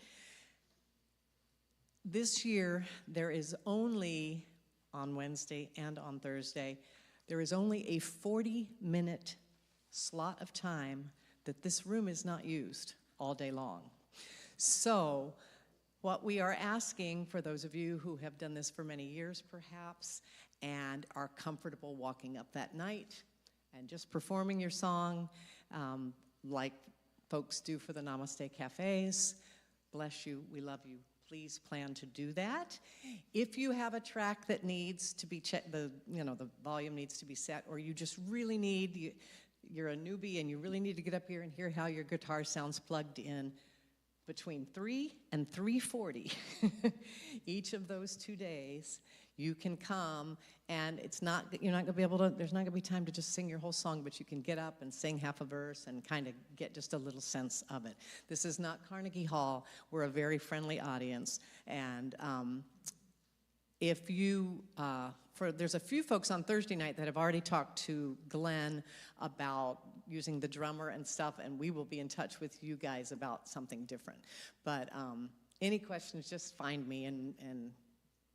this year there is only, on Wednesday and on Thursday, there is only a 40-minute slot of time that this room is not used all day long. So what we are asking for those of you who have done this for many years perhaps and are comfortable walking up that night and just performing your song like folks do for the Namaste Cafes, bless you, we love you. Please plan to do that. If you have a track that needs to be checked, the volume needs to be set, or you just really need, you're a newbie and you really need to get up here and hear how your guitar sounds plugged in, between 3 and 3:40 each of those 2 days, you can come, and you're not going to be able to, there's not going to be time to just sing your whole song, but you can get up and sing half a verse and kind of get just a little sense of it. This is not Carnegie Hall. We're a very friendly audience, and if you, there's a few folks on Thursday night that have already talked to Glenn about using the drummer and stuff, and we will be in touch with you guys about something different. But any questions, just find me and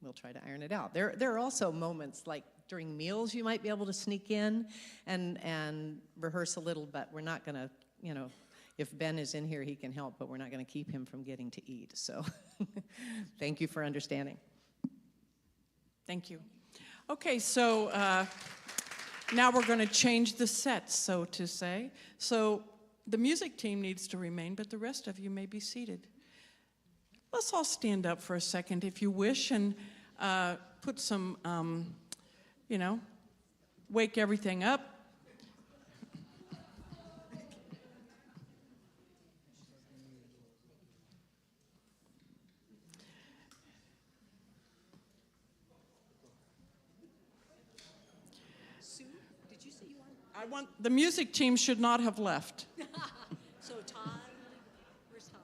we'll try to iron it out. There are also moments like during meals you might be able to sneak in and rehearse a little, but we're not gonna, if Ben is in here, he can help, but we're not gonna keep him from getting to eat. So thank you for understanding. Thank you. Okay, so now we're going to change the set, so to say. So the music team needs to remain, but the rest of you may be seated. Let's all stand up for a second if you wish and put some, wake everything up. The music team should not have left. So Todd, where's Todd?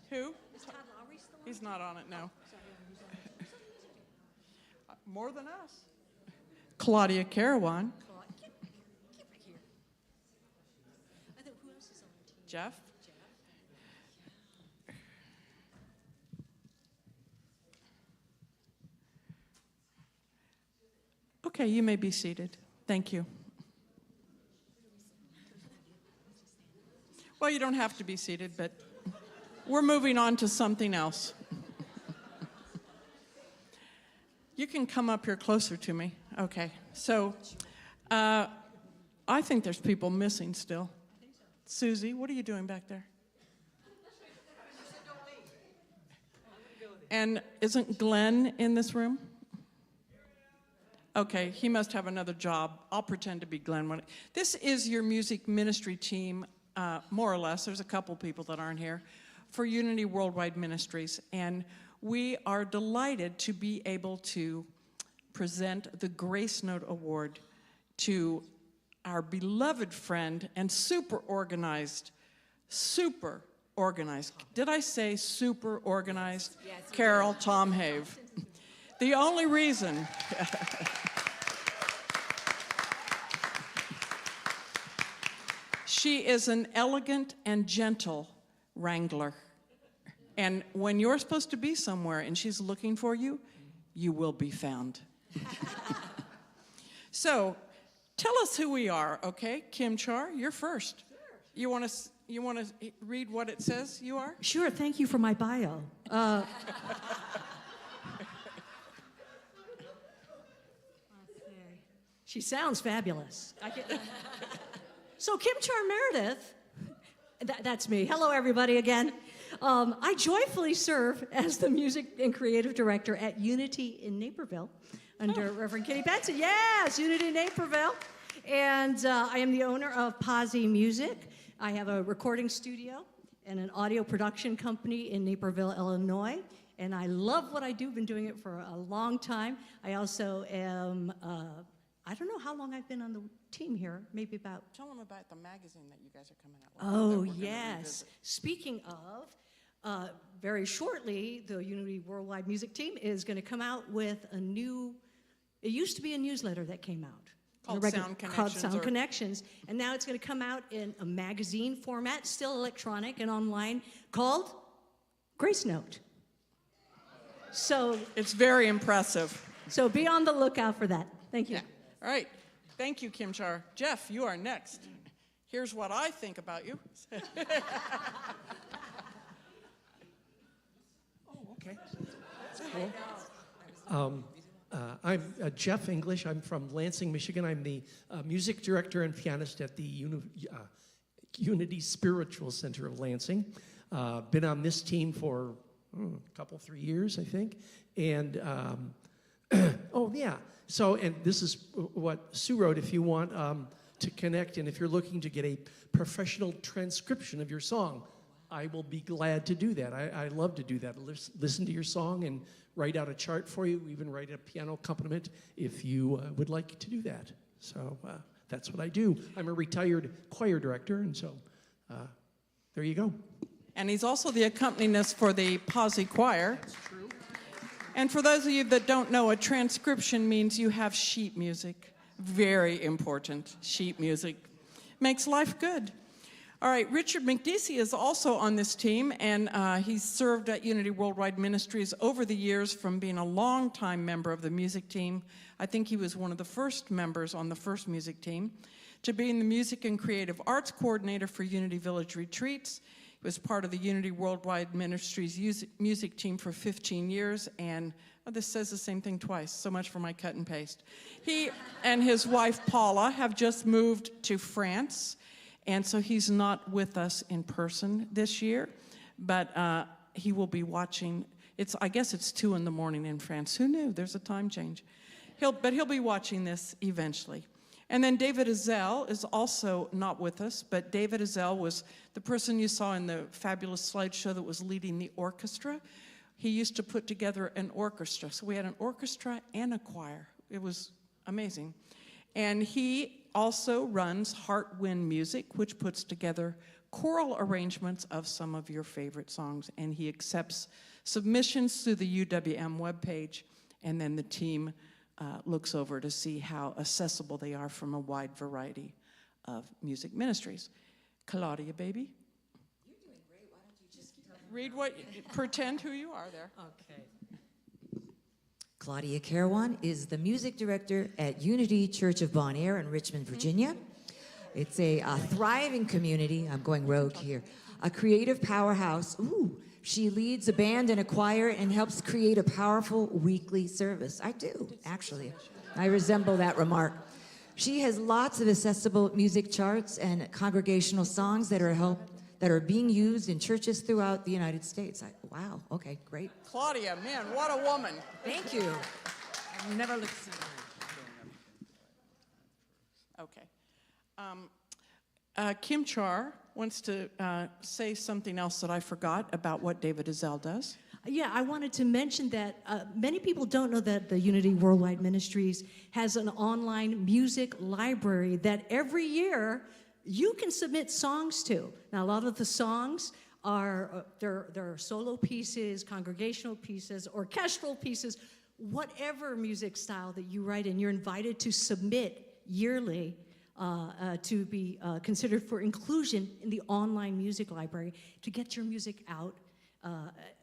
Who? Is Todd Lowry still on? He's not on it now. More than us. Claudia Carawan. Keep it here. I think, who else is on the team? Jeff. Okay, you may be seated. Thank you. Well, you don't have to be seated, but we're moving on to something else. You can come up here closer to me. Okay, so I think there's people missing still. Susie, what are you doing back there? And isn't Glenn in this room? Okay, he must have another job. I'll pretend to be Glenn. This is your music ministry team, more or less. There's a couple people that aren't here, for Unity Worldwide Ministries. And we are delighted to be able to present the Grace Note Award to our beloved friend and super organized, did I say super organized? Yes, Carol Tomhave. The only reason, she is an elegant and gentle wrangler. And when you're supposed to be somewhere and she's looking for you, you will be found. So, tell us who we are, okay? Kim Char, you're first. You want to read what it says you are? Sure, thank you for my bio. She sounds fabulous. So Kim Char Meredith, that's me. Hello, everybody, again. I joyfully serve as the music and creative director at Unity in Naperville under Reverend Kitty Benson. Yes, Unity in Naperville. And I am the owner of Posse Music. I have a recording studio and an audio production company in Naperville, Illinois. And I love what I do. Been doing it for a long time. I also am, I don't know how long I've been on the team here, maybe about... Tell them about the magazine that you guys are coming out with. Oh, yes. Speaking of, very shortly, the Unity Worldwide Music Team is going to come out with a new... It used to be a newsletter that came out. Called Sound Connections. Called Sound Connections. And now it's going to come out in a magazine format, still electronic and online, called Grace Note. So... It's very impressive. So be on the lookout for that. Thank you. Yeah. All right. Thank you, Kim Char. Jeff, you are next. Here's what I think about you. Okay. That's cool. I'm Jeff English. I'm from Lansing, Michigan. I'm the music director and pianist at the Unity Spiritual Center of Lansing. Been on this team for a couple, 3 years, I think. And, oh, yeah. So, and this is what Sue wrote, if you want to connect and if you're looking to get a professional transcription of your song, I will be glad to do that. I love to do that. Listen to your song and write out a chart for you, even write a piano accompaniment if you would like to do that. So that's what I do. I'm a retired choir director, and so there you go. And he's also the accompanist for the Posse Choir. That's true. And for those of you that don't know, a transcription means you have sheet music. Very important, sheet music. Makes life good. All right, Richard McDeesey is also on this team, and he's served at Unity Worldwide Ministries over the years from being a long-time member of the music team. I think he was one of the first members on the first music team, to being the music and creative arts coordinator for Unity Village Retreats. He was part of the Unity Worldwide Ministries music team for 15 years, and this says the same thing twice, so much for my cut and paste. He and his wife, Paula, have just moved to France, and so he's not with us in person this year, but he will be watching. I guess it's 2 in the morning in France. Who knew? There's a time change. But he'll be watching this eventually. And then David Azell is also not with us, but David Azell was the person you saw in the fabulous slideshow that was leading the orchestra. He used to put together an orchestra. So we had an orchestra and a choir. It was amazing. And he also runs Heartwind Music, which puts together choral arrangements of some of your favorite songs. And he accepts submissions through the UWM webpage, and then the team looks over to see how accessible they are from a wide variety of music ministries. Claudia, baby. You're doing great. Why don't you just pretend who you are there. Okay. Claudia Carawan is the music director at Unity Church of Bon Air in Richmond, Virginia. It's a thriving community. I'm going rogue here. A creative powerhouse. Ooh. She leads a band and a choir and helps create a powerful weekly service. I do, actually. I resemble that remark. She has lots of accessible music charts and congregational songs that are being used in churches throughout the United States. Wow, okay, great. Claudia, man, what a woman. Thank you. I've never looked so Okay. Kim Char wants to say something else that I forgot about what David Ezell does. Yeah, I wanted to mention that many people don't know that the Unity Worldwide Ministries has an online music library that every year you can submit songs to. Now, a lot of the songs are they're solo pieces, congregational pieces, orchestral pieces, whatever music style that you write, and you're invited to submit yearly to be considered for inclusion in the online music library to get your music out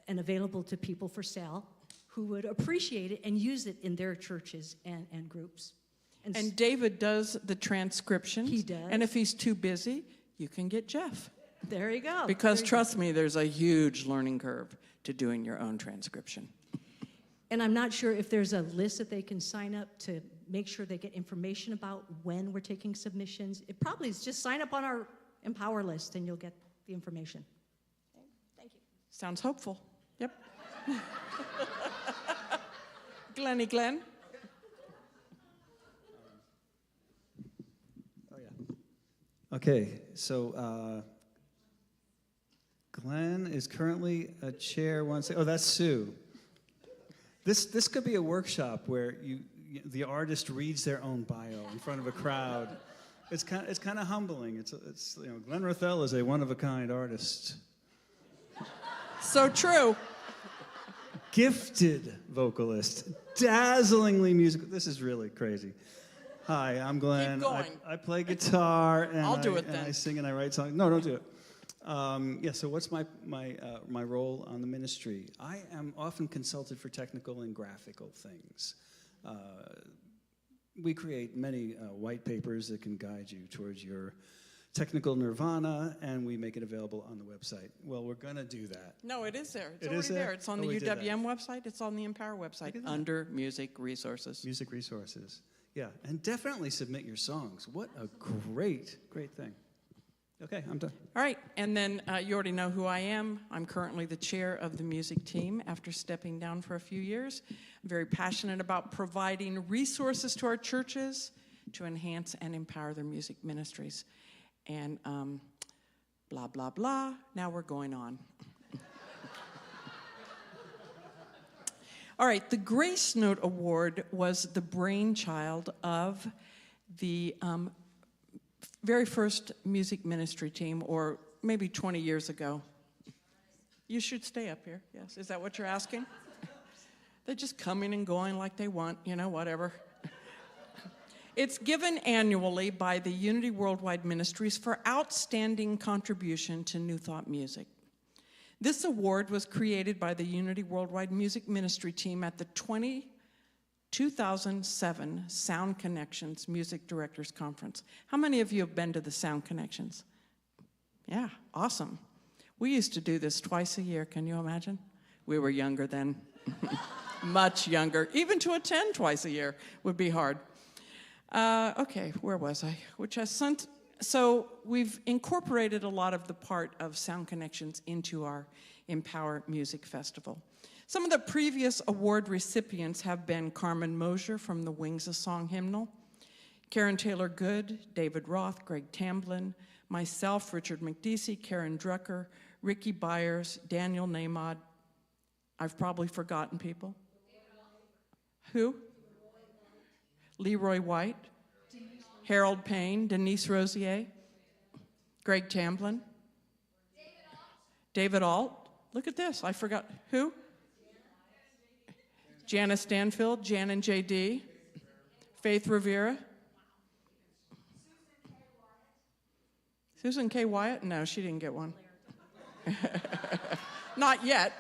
and available to people for sale who would appreciate it and use it in their churches and groups. And David does the transcription. He does. And if he's too busy, you can get Jeff. There you go. Because There you trust me, there's a huge learning curve to doing your own transcription. And I'm not sure if there's a list that they can sign up to make sure they get information about when we're taking submissions. It probably is just sign up on our Empower list and you'll get the information. Thank you. Sounds hopeful. Yep. Glenn. Okay, so Glenn is currently a chair oh, that's Sue. This could be a workshop where the artist reads their own bio in front of a crowd. It's kind of humbling. It's Glenn Rothell is a one-of-a-kind artist. So true. Gifted vocalist, dazzlingly musical. This is really crazy. Hi, I'm Glenn. Keep going. I play guitar and I'll do it and then. I sing and I write songs. No, don't do it. Yeah. So what's my role on the ministry? I am often consulted for technical and graphical things. We create many white papers that can guide you towards your technical nirvana, and we make it available on the website. Well, we're going to do that. No, it is there. It's It already is there? there. It's on Oh, the we did that. UWM website. It's on the Empower website under Music Resources. Music Resources. Yeah, and definitely submit your songs. What a great thing. Okay, I'm done. All right, and then you already know who I am. I'm currently the chair of the music team after stepping down for a few years. I'm very passionate about providing resources to our churches to enhance and empower their music ministries. And blah, blah, blah. Now we're going on. All right, the Grace Note Award was the brainchild of the very first music ministry team, or maybe 20 years ago. You should stay up here, yes. Is that what you're asking? They're just coming and going like they want, whatever. It's given annually by the Unity Worldwide Ministries for outstanding contribution to New Thought music. This award was created by the Unity Worldwide Music Ministry team at the 2007 Sound Connections Music Directors Conference. How many of you have been to the Sound Connections? Yeah, awesome. We used to do this twice a year, can you imagine? We were younger then, much younger. Even to attend twice a year would be hard. Okay, where was I? So we've incorporated a lot of the part of Sound Connections into our Empower Music Festival. Some of the previous award recipients have been Carmen Mosier from the Wings of Song Hymnal, Karen Taylor Good, David Roth, Greg Tamblin, myself, Richard McDeesey, Karen Drucker, Ricky Byers, Daniel Namod. I've probably forgotten people. Who? Leroy White, Harold Payne, Denise Rosier, Greg Tamblin, David Alt. Look at this, I forgot. Who? Janice Stanfield, Jan and JD, Faith Rivera. Susan K. Wyatt? No, she didn't get one. Not yet.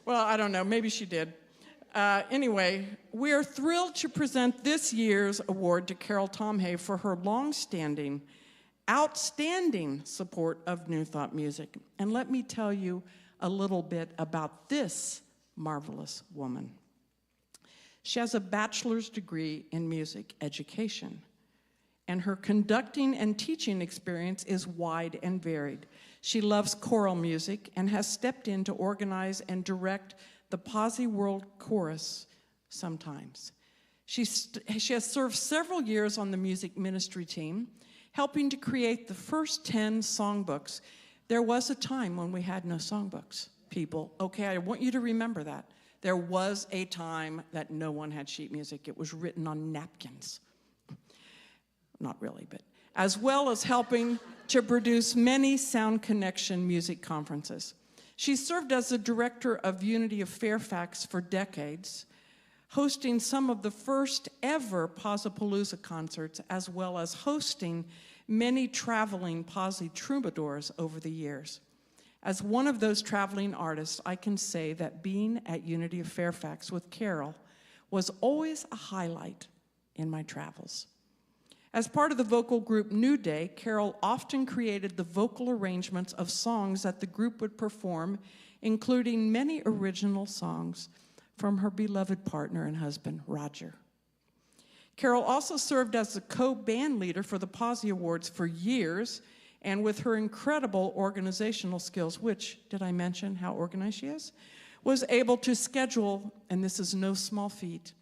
Well, I don't know, maybe she did. Anyway, we are thrilled to present this year's award to Carol Tomhay for her long-standing, outstanding support of New Thought music. And let me tell you a little bit about this marvelous woman. She has a bachelor's degree in music education, and her conducting and teaching experience is wide and varied. She loves choral music and has stepped in to organize and direct the Posse World Chorus sometimes. She has served several years on the music ministry team, helping to create the first 10 songbooks. There was a time when we had no songbooks, people. Okay, I want you to remember that. There was a time that no one had sheet music. It was written on napkins. Not really, but as well as helping to produce many Sound Connection music conferences. She served as the director of Unity of Fairfax for decades, hosting some of the first ever Pozzapalooza concerts, as well as hosting many traveling Posse troubadours over the years. As one of those traveling artists, I can say that being at Unity of Fairfax with Carol was always a highlight in my travels. As part of the vocal group New Day, Carol often created the vocal arrangements of songs that the group would perform, including many original songs from her beloved partner and husband, Roger. Carol also served as the co-band leader for the Posse Awards for years, and with her incredible organizational skills, which, did I mention how organized she is, was able to schedule, and this is no small feat,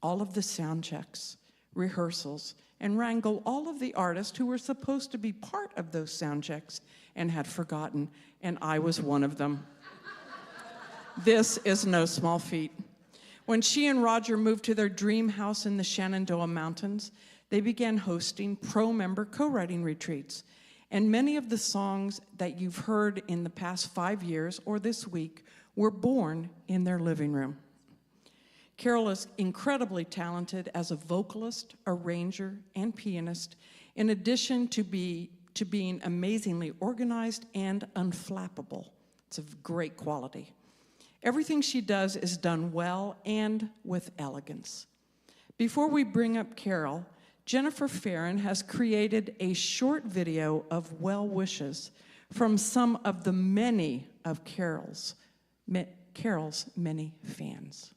all of the sound checks, rehearsals, and wrangle all of the artists who were supposed to be part of those sound checks and had forgotten, and I was one of them. This is no small feat. When she and Roger moved to their dream house in the Shenandoah Mountains, they began hosting pro-member co-writing retreats. And many of the songs that you've heard in the past 5 years or this week were born in their living room. Carol is incredibly talented as a vocalist, arranger, and pianist, in addition to being amazingly organized and unflappable. It's of great quality. Everything she does is done well and with elegance. Before we bring up Carol, Jennifer Farron has created a short video of well wishes from some of the many of Carol's many fans.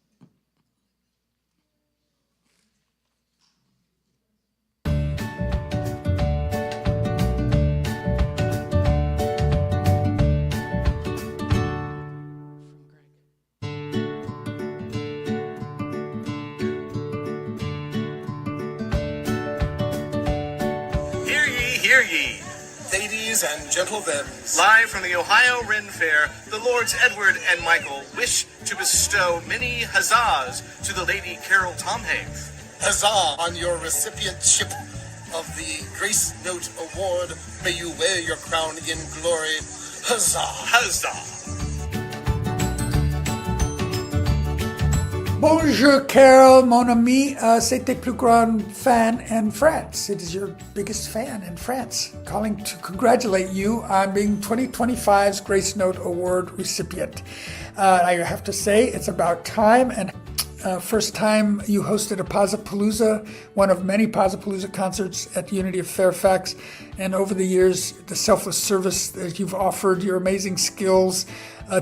Hear ye, ladies and gentlemen, live from the Ohio Ren Fair, the Lords Edward and Michael wish to bestow many huzzahs to the Lady Carol Tomhaig. Huzzah on your recipientship of the Grace Note Award. May you wear your crown in glory. Huzzah! Huzzah! Bonjour, Carol, mon ami. C'est tes plus grands fan in France. It is your biggest fan in France. Calling to congratulate you on being 2025's Grace Note Award recipient. I have to say, it's about time, and first time you hosted a Pozzapalooza, one of many Pozzapalooza concerts at Unity of Fairfax, and over the years, the selfless service that you've offered, your amazing skills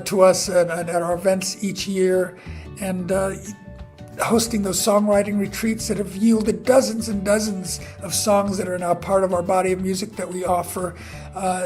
to us at our events each year, and hosting those songwriting retreats that have yielded dozens and dozens of songs that are now part of our body of music that we offer.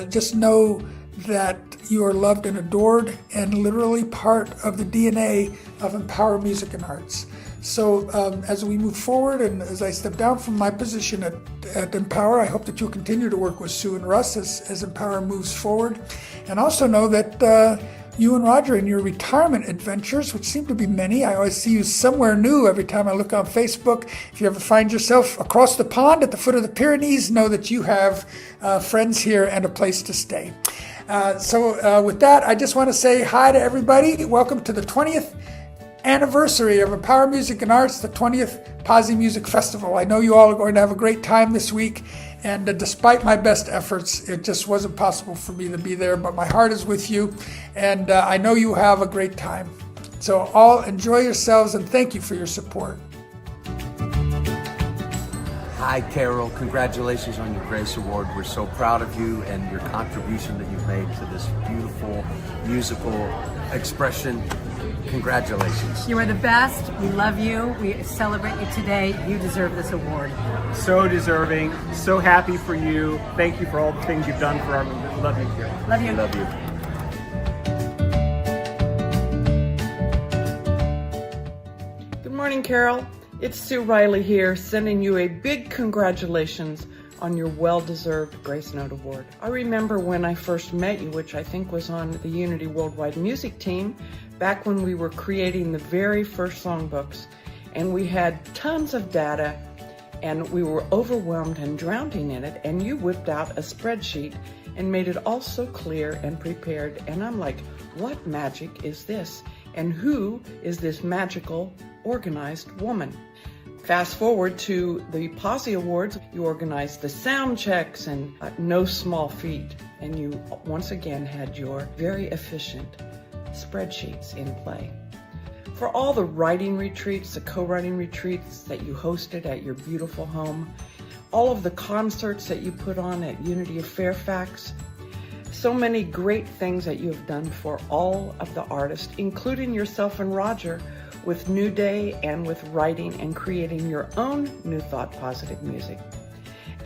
Just know that you are loved and adored and literally part of the DNA of Empower Music and Arts. So as we move forward and as I step down from my position at Empower, I hope that you'll continue to work with Sue and Russ as Empower moves forward. And also know that you and Roger in your retirement adventures, which seem to be many. I always see you somewhere new every time I look on Facebook. If you ever find yourself across the pond at the foot of the Pyrenees, know that you have friends here and a place to stay. So with that, I just want to say hi to everybody. Welcome to the 20th anniversary of Empower Music and Arts, the 20th Posse Music Festival. I know you all are going to have a great time this week. And despite my best efforts, it just wasn't possible for me to be there. But my heart is with you, and I know you have a great time. So all enjoy yourselves, and thank you for your support. Hi, Carol. Congratulations on your Grace Award. We're so proud of you and your contribution that you've made to this beautiful musical expression. Congratulations. You are the best. We love you. We celebrate you today. You deserve this award. So deserving, so happy for you. Thank you for all the things you've done for our movement. Love you, Carol. Love you. Love you. Good morning, Carol. It's Sue Riley here, sending you a big congratulations on your well-deserved Grace Note Award. I remember when I first met you, which I think was on the Unity Worldwide Music team, back when we were creating the very first songbooks, and we had tons of data, and we were overwhelmed and drowning in it, and you whipped out a spreadsheet and made it all so clear and prepared, and I'm like, what magic is this? And who is this magical, organized woman? Fast forward to the Posse Awards, you organized the sound checks and no small feat. And you once again had your very efficient spreadsheets in play. For all the writing retreats, the co-writing retreats that you hosted at your beautiful home, all of the concerts that you put on at Unity of Fairfax, so many great things that you have done for all of the artists, including yourself and Roger, with New Day and with writing and creating your own New Thought Positive music.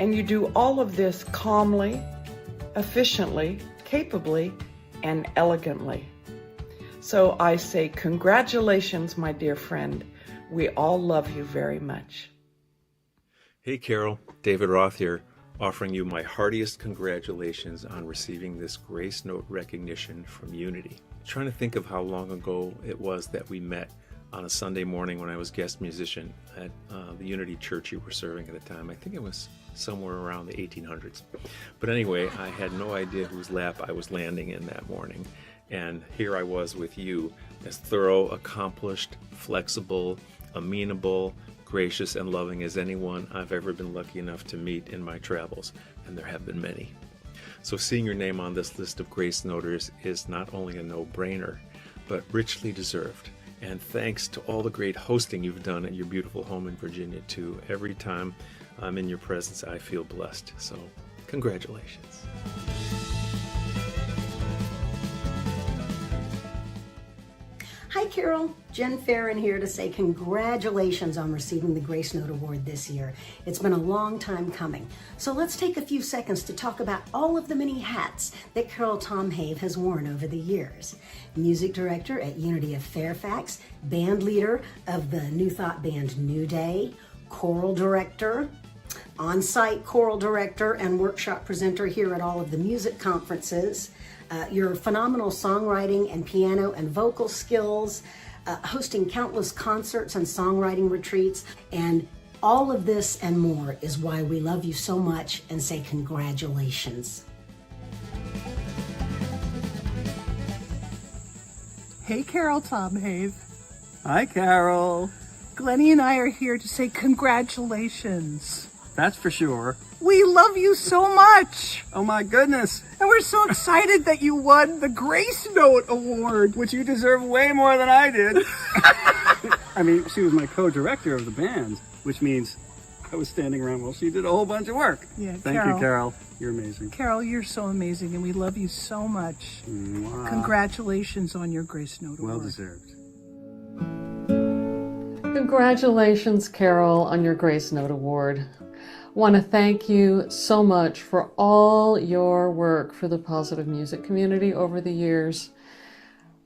And you do all of this calmly, efficiently, capably, and elegantly. So I say congratulations, my dear friend. We all love you very much. Hey Carol, David Roth here, offering you my heartiest congratulations on receiving this Grace Note recognition from Unity. Trying to think of how long ago it was that we met on a Sunday morning when I was guest musician at the Unity Church you were serving at the time. I think it was somewhere around the 1800s. But anyway, I had no idea whose lap I was landing in that morning. And here I was with you, as thorough, accomplished, flexible, amenable, gracious, and loving as anyone I've ever been lucky enough to meet in my travels, and there have been many. So seeing your name on this list of Grace Noters is not only a no-brainer, but richly deserved. And thanks to all the great hosting you've done at your beautiful home in Virginia, too. Every time I'm in your presence, I feel blessed. So, congratulations. Hi, Carol. Jen Farron here to say congratulations on receiving the Grace Note Award this year. It's been a long time coming. So let's take a few seconds to talk about all of the many hats that Carol Tomhave has worn over the years. Music director at Unity of Fairfax, band leader of the New Thought band New Day, choral director, on-site choral director and workshop presenter here at all of the music conferences, your phenomenal songwriting and piano and vocal skills, hosting countless concerts and songwriting retreats, and all of this and more is why we love you so much and say congratulations. Hey, Carol Tomhave. Hi, Carol. Glennie and I are here to say congratulations. That's for sure. We love you so much. Oh my goodness. And we're so excited that you won the Grace Note Award. Which you deserve way more than I did. I mean, she was my co-director of the band, which means I was standing around while she did a whole bunch of work. Yeah, Thank you, Carol. You're amazing. Carol, you're so amazing, and we love you so much. Mwah. Congratulations on your Grace Note Award. Well deserved. Congratulations, Carol, on your Grace Note Award. Want to thank you so much for all your work for the positive music community over the years.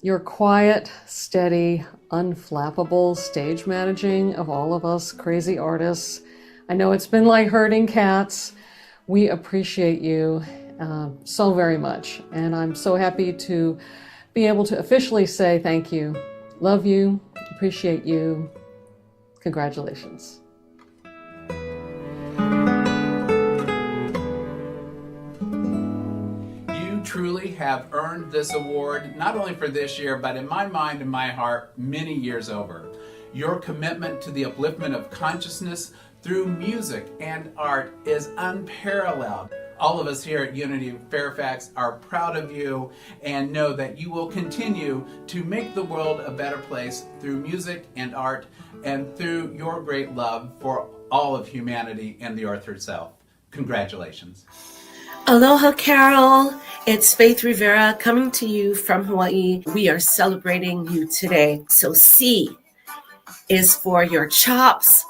Your quiet, steady, unflappable stage managing of all of us crazy artists. I know it's been like herding cats. We appreciate you so very much. And I'm so happy to be able to officially say thank you. Love you, appreciate you. Congratulations. You truly have earned this award, not only for this year, but in my mind and my heart, many years over. Your commitment to the upliftment of consciousness through music and art is unparalleled. All of us here at Unity Fairfax are proud of you and know that you will continue to make the world a better place through music and art and through your great love for all of humanity and the earth herself. Congratulations. Aloha, Carol. It's Faith Rivera coming to you from Hawaii. We are celebrating you today. So C is for your chops.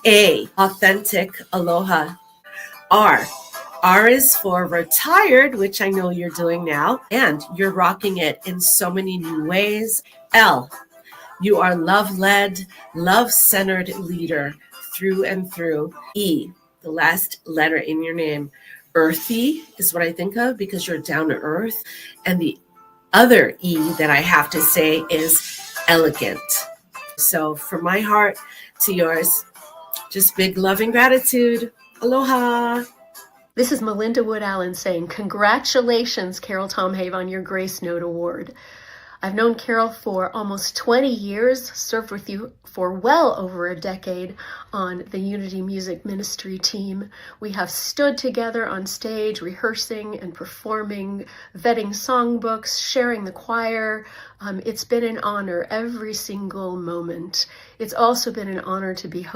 A, authentic aloha. R is for retired, which I know you're doing now, and you're rocking it in so many new ways. L, you are love-led, love-centered leader through and through. E, the last letter in your name. Earthy is what I think of because you're down to earth. And the other E that I have to say is elegant. So from my heart to yours, just big loving gratitude. Aloha. This is Melinda Wood Allen saying, congratulations, Carol Tomhave, on your Grace Note Award. I've known Carol for almost 20 years, served with you for well over a decade on the Unity Music Ministry team. We have stood together on stage, rehearsing and performing, vetting songbooks, sharing the choir. It's been an honor every single moment. It's also been an honor to be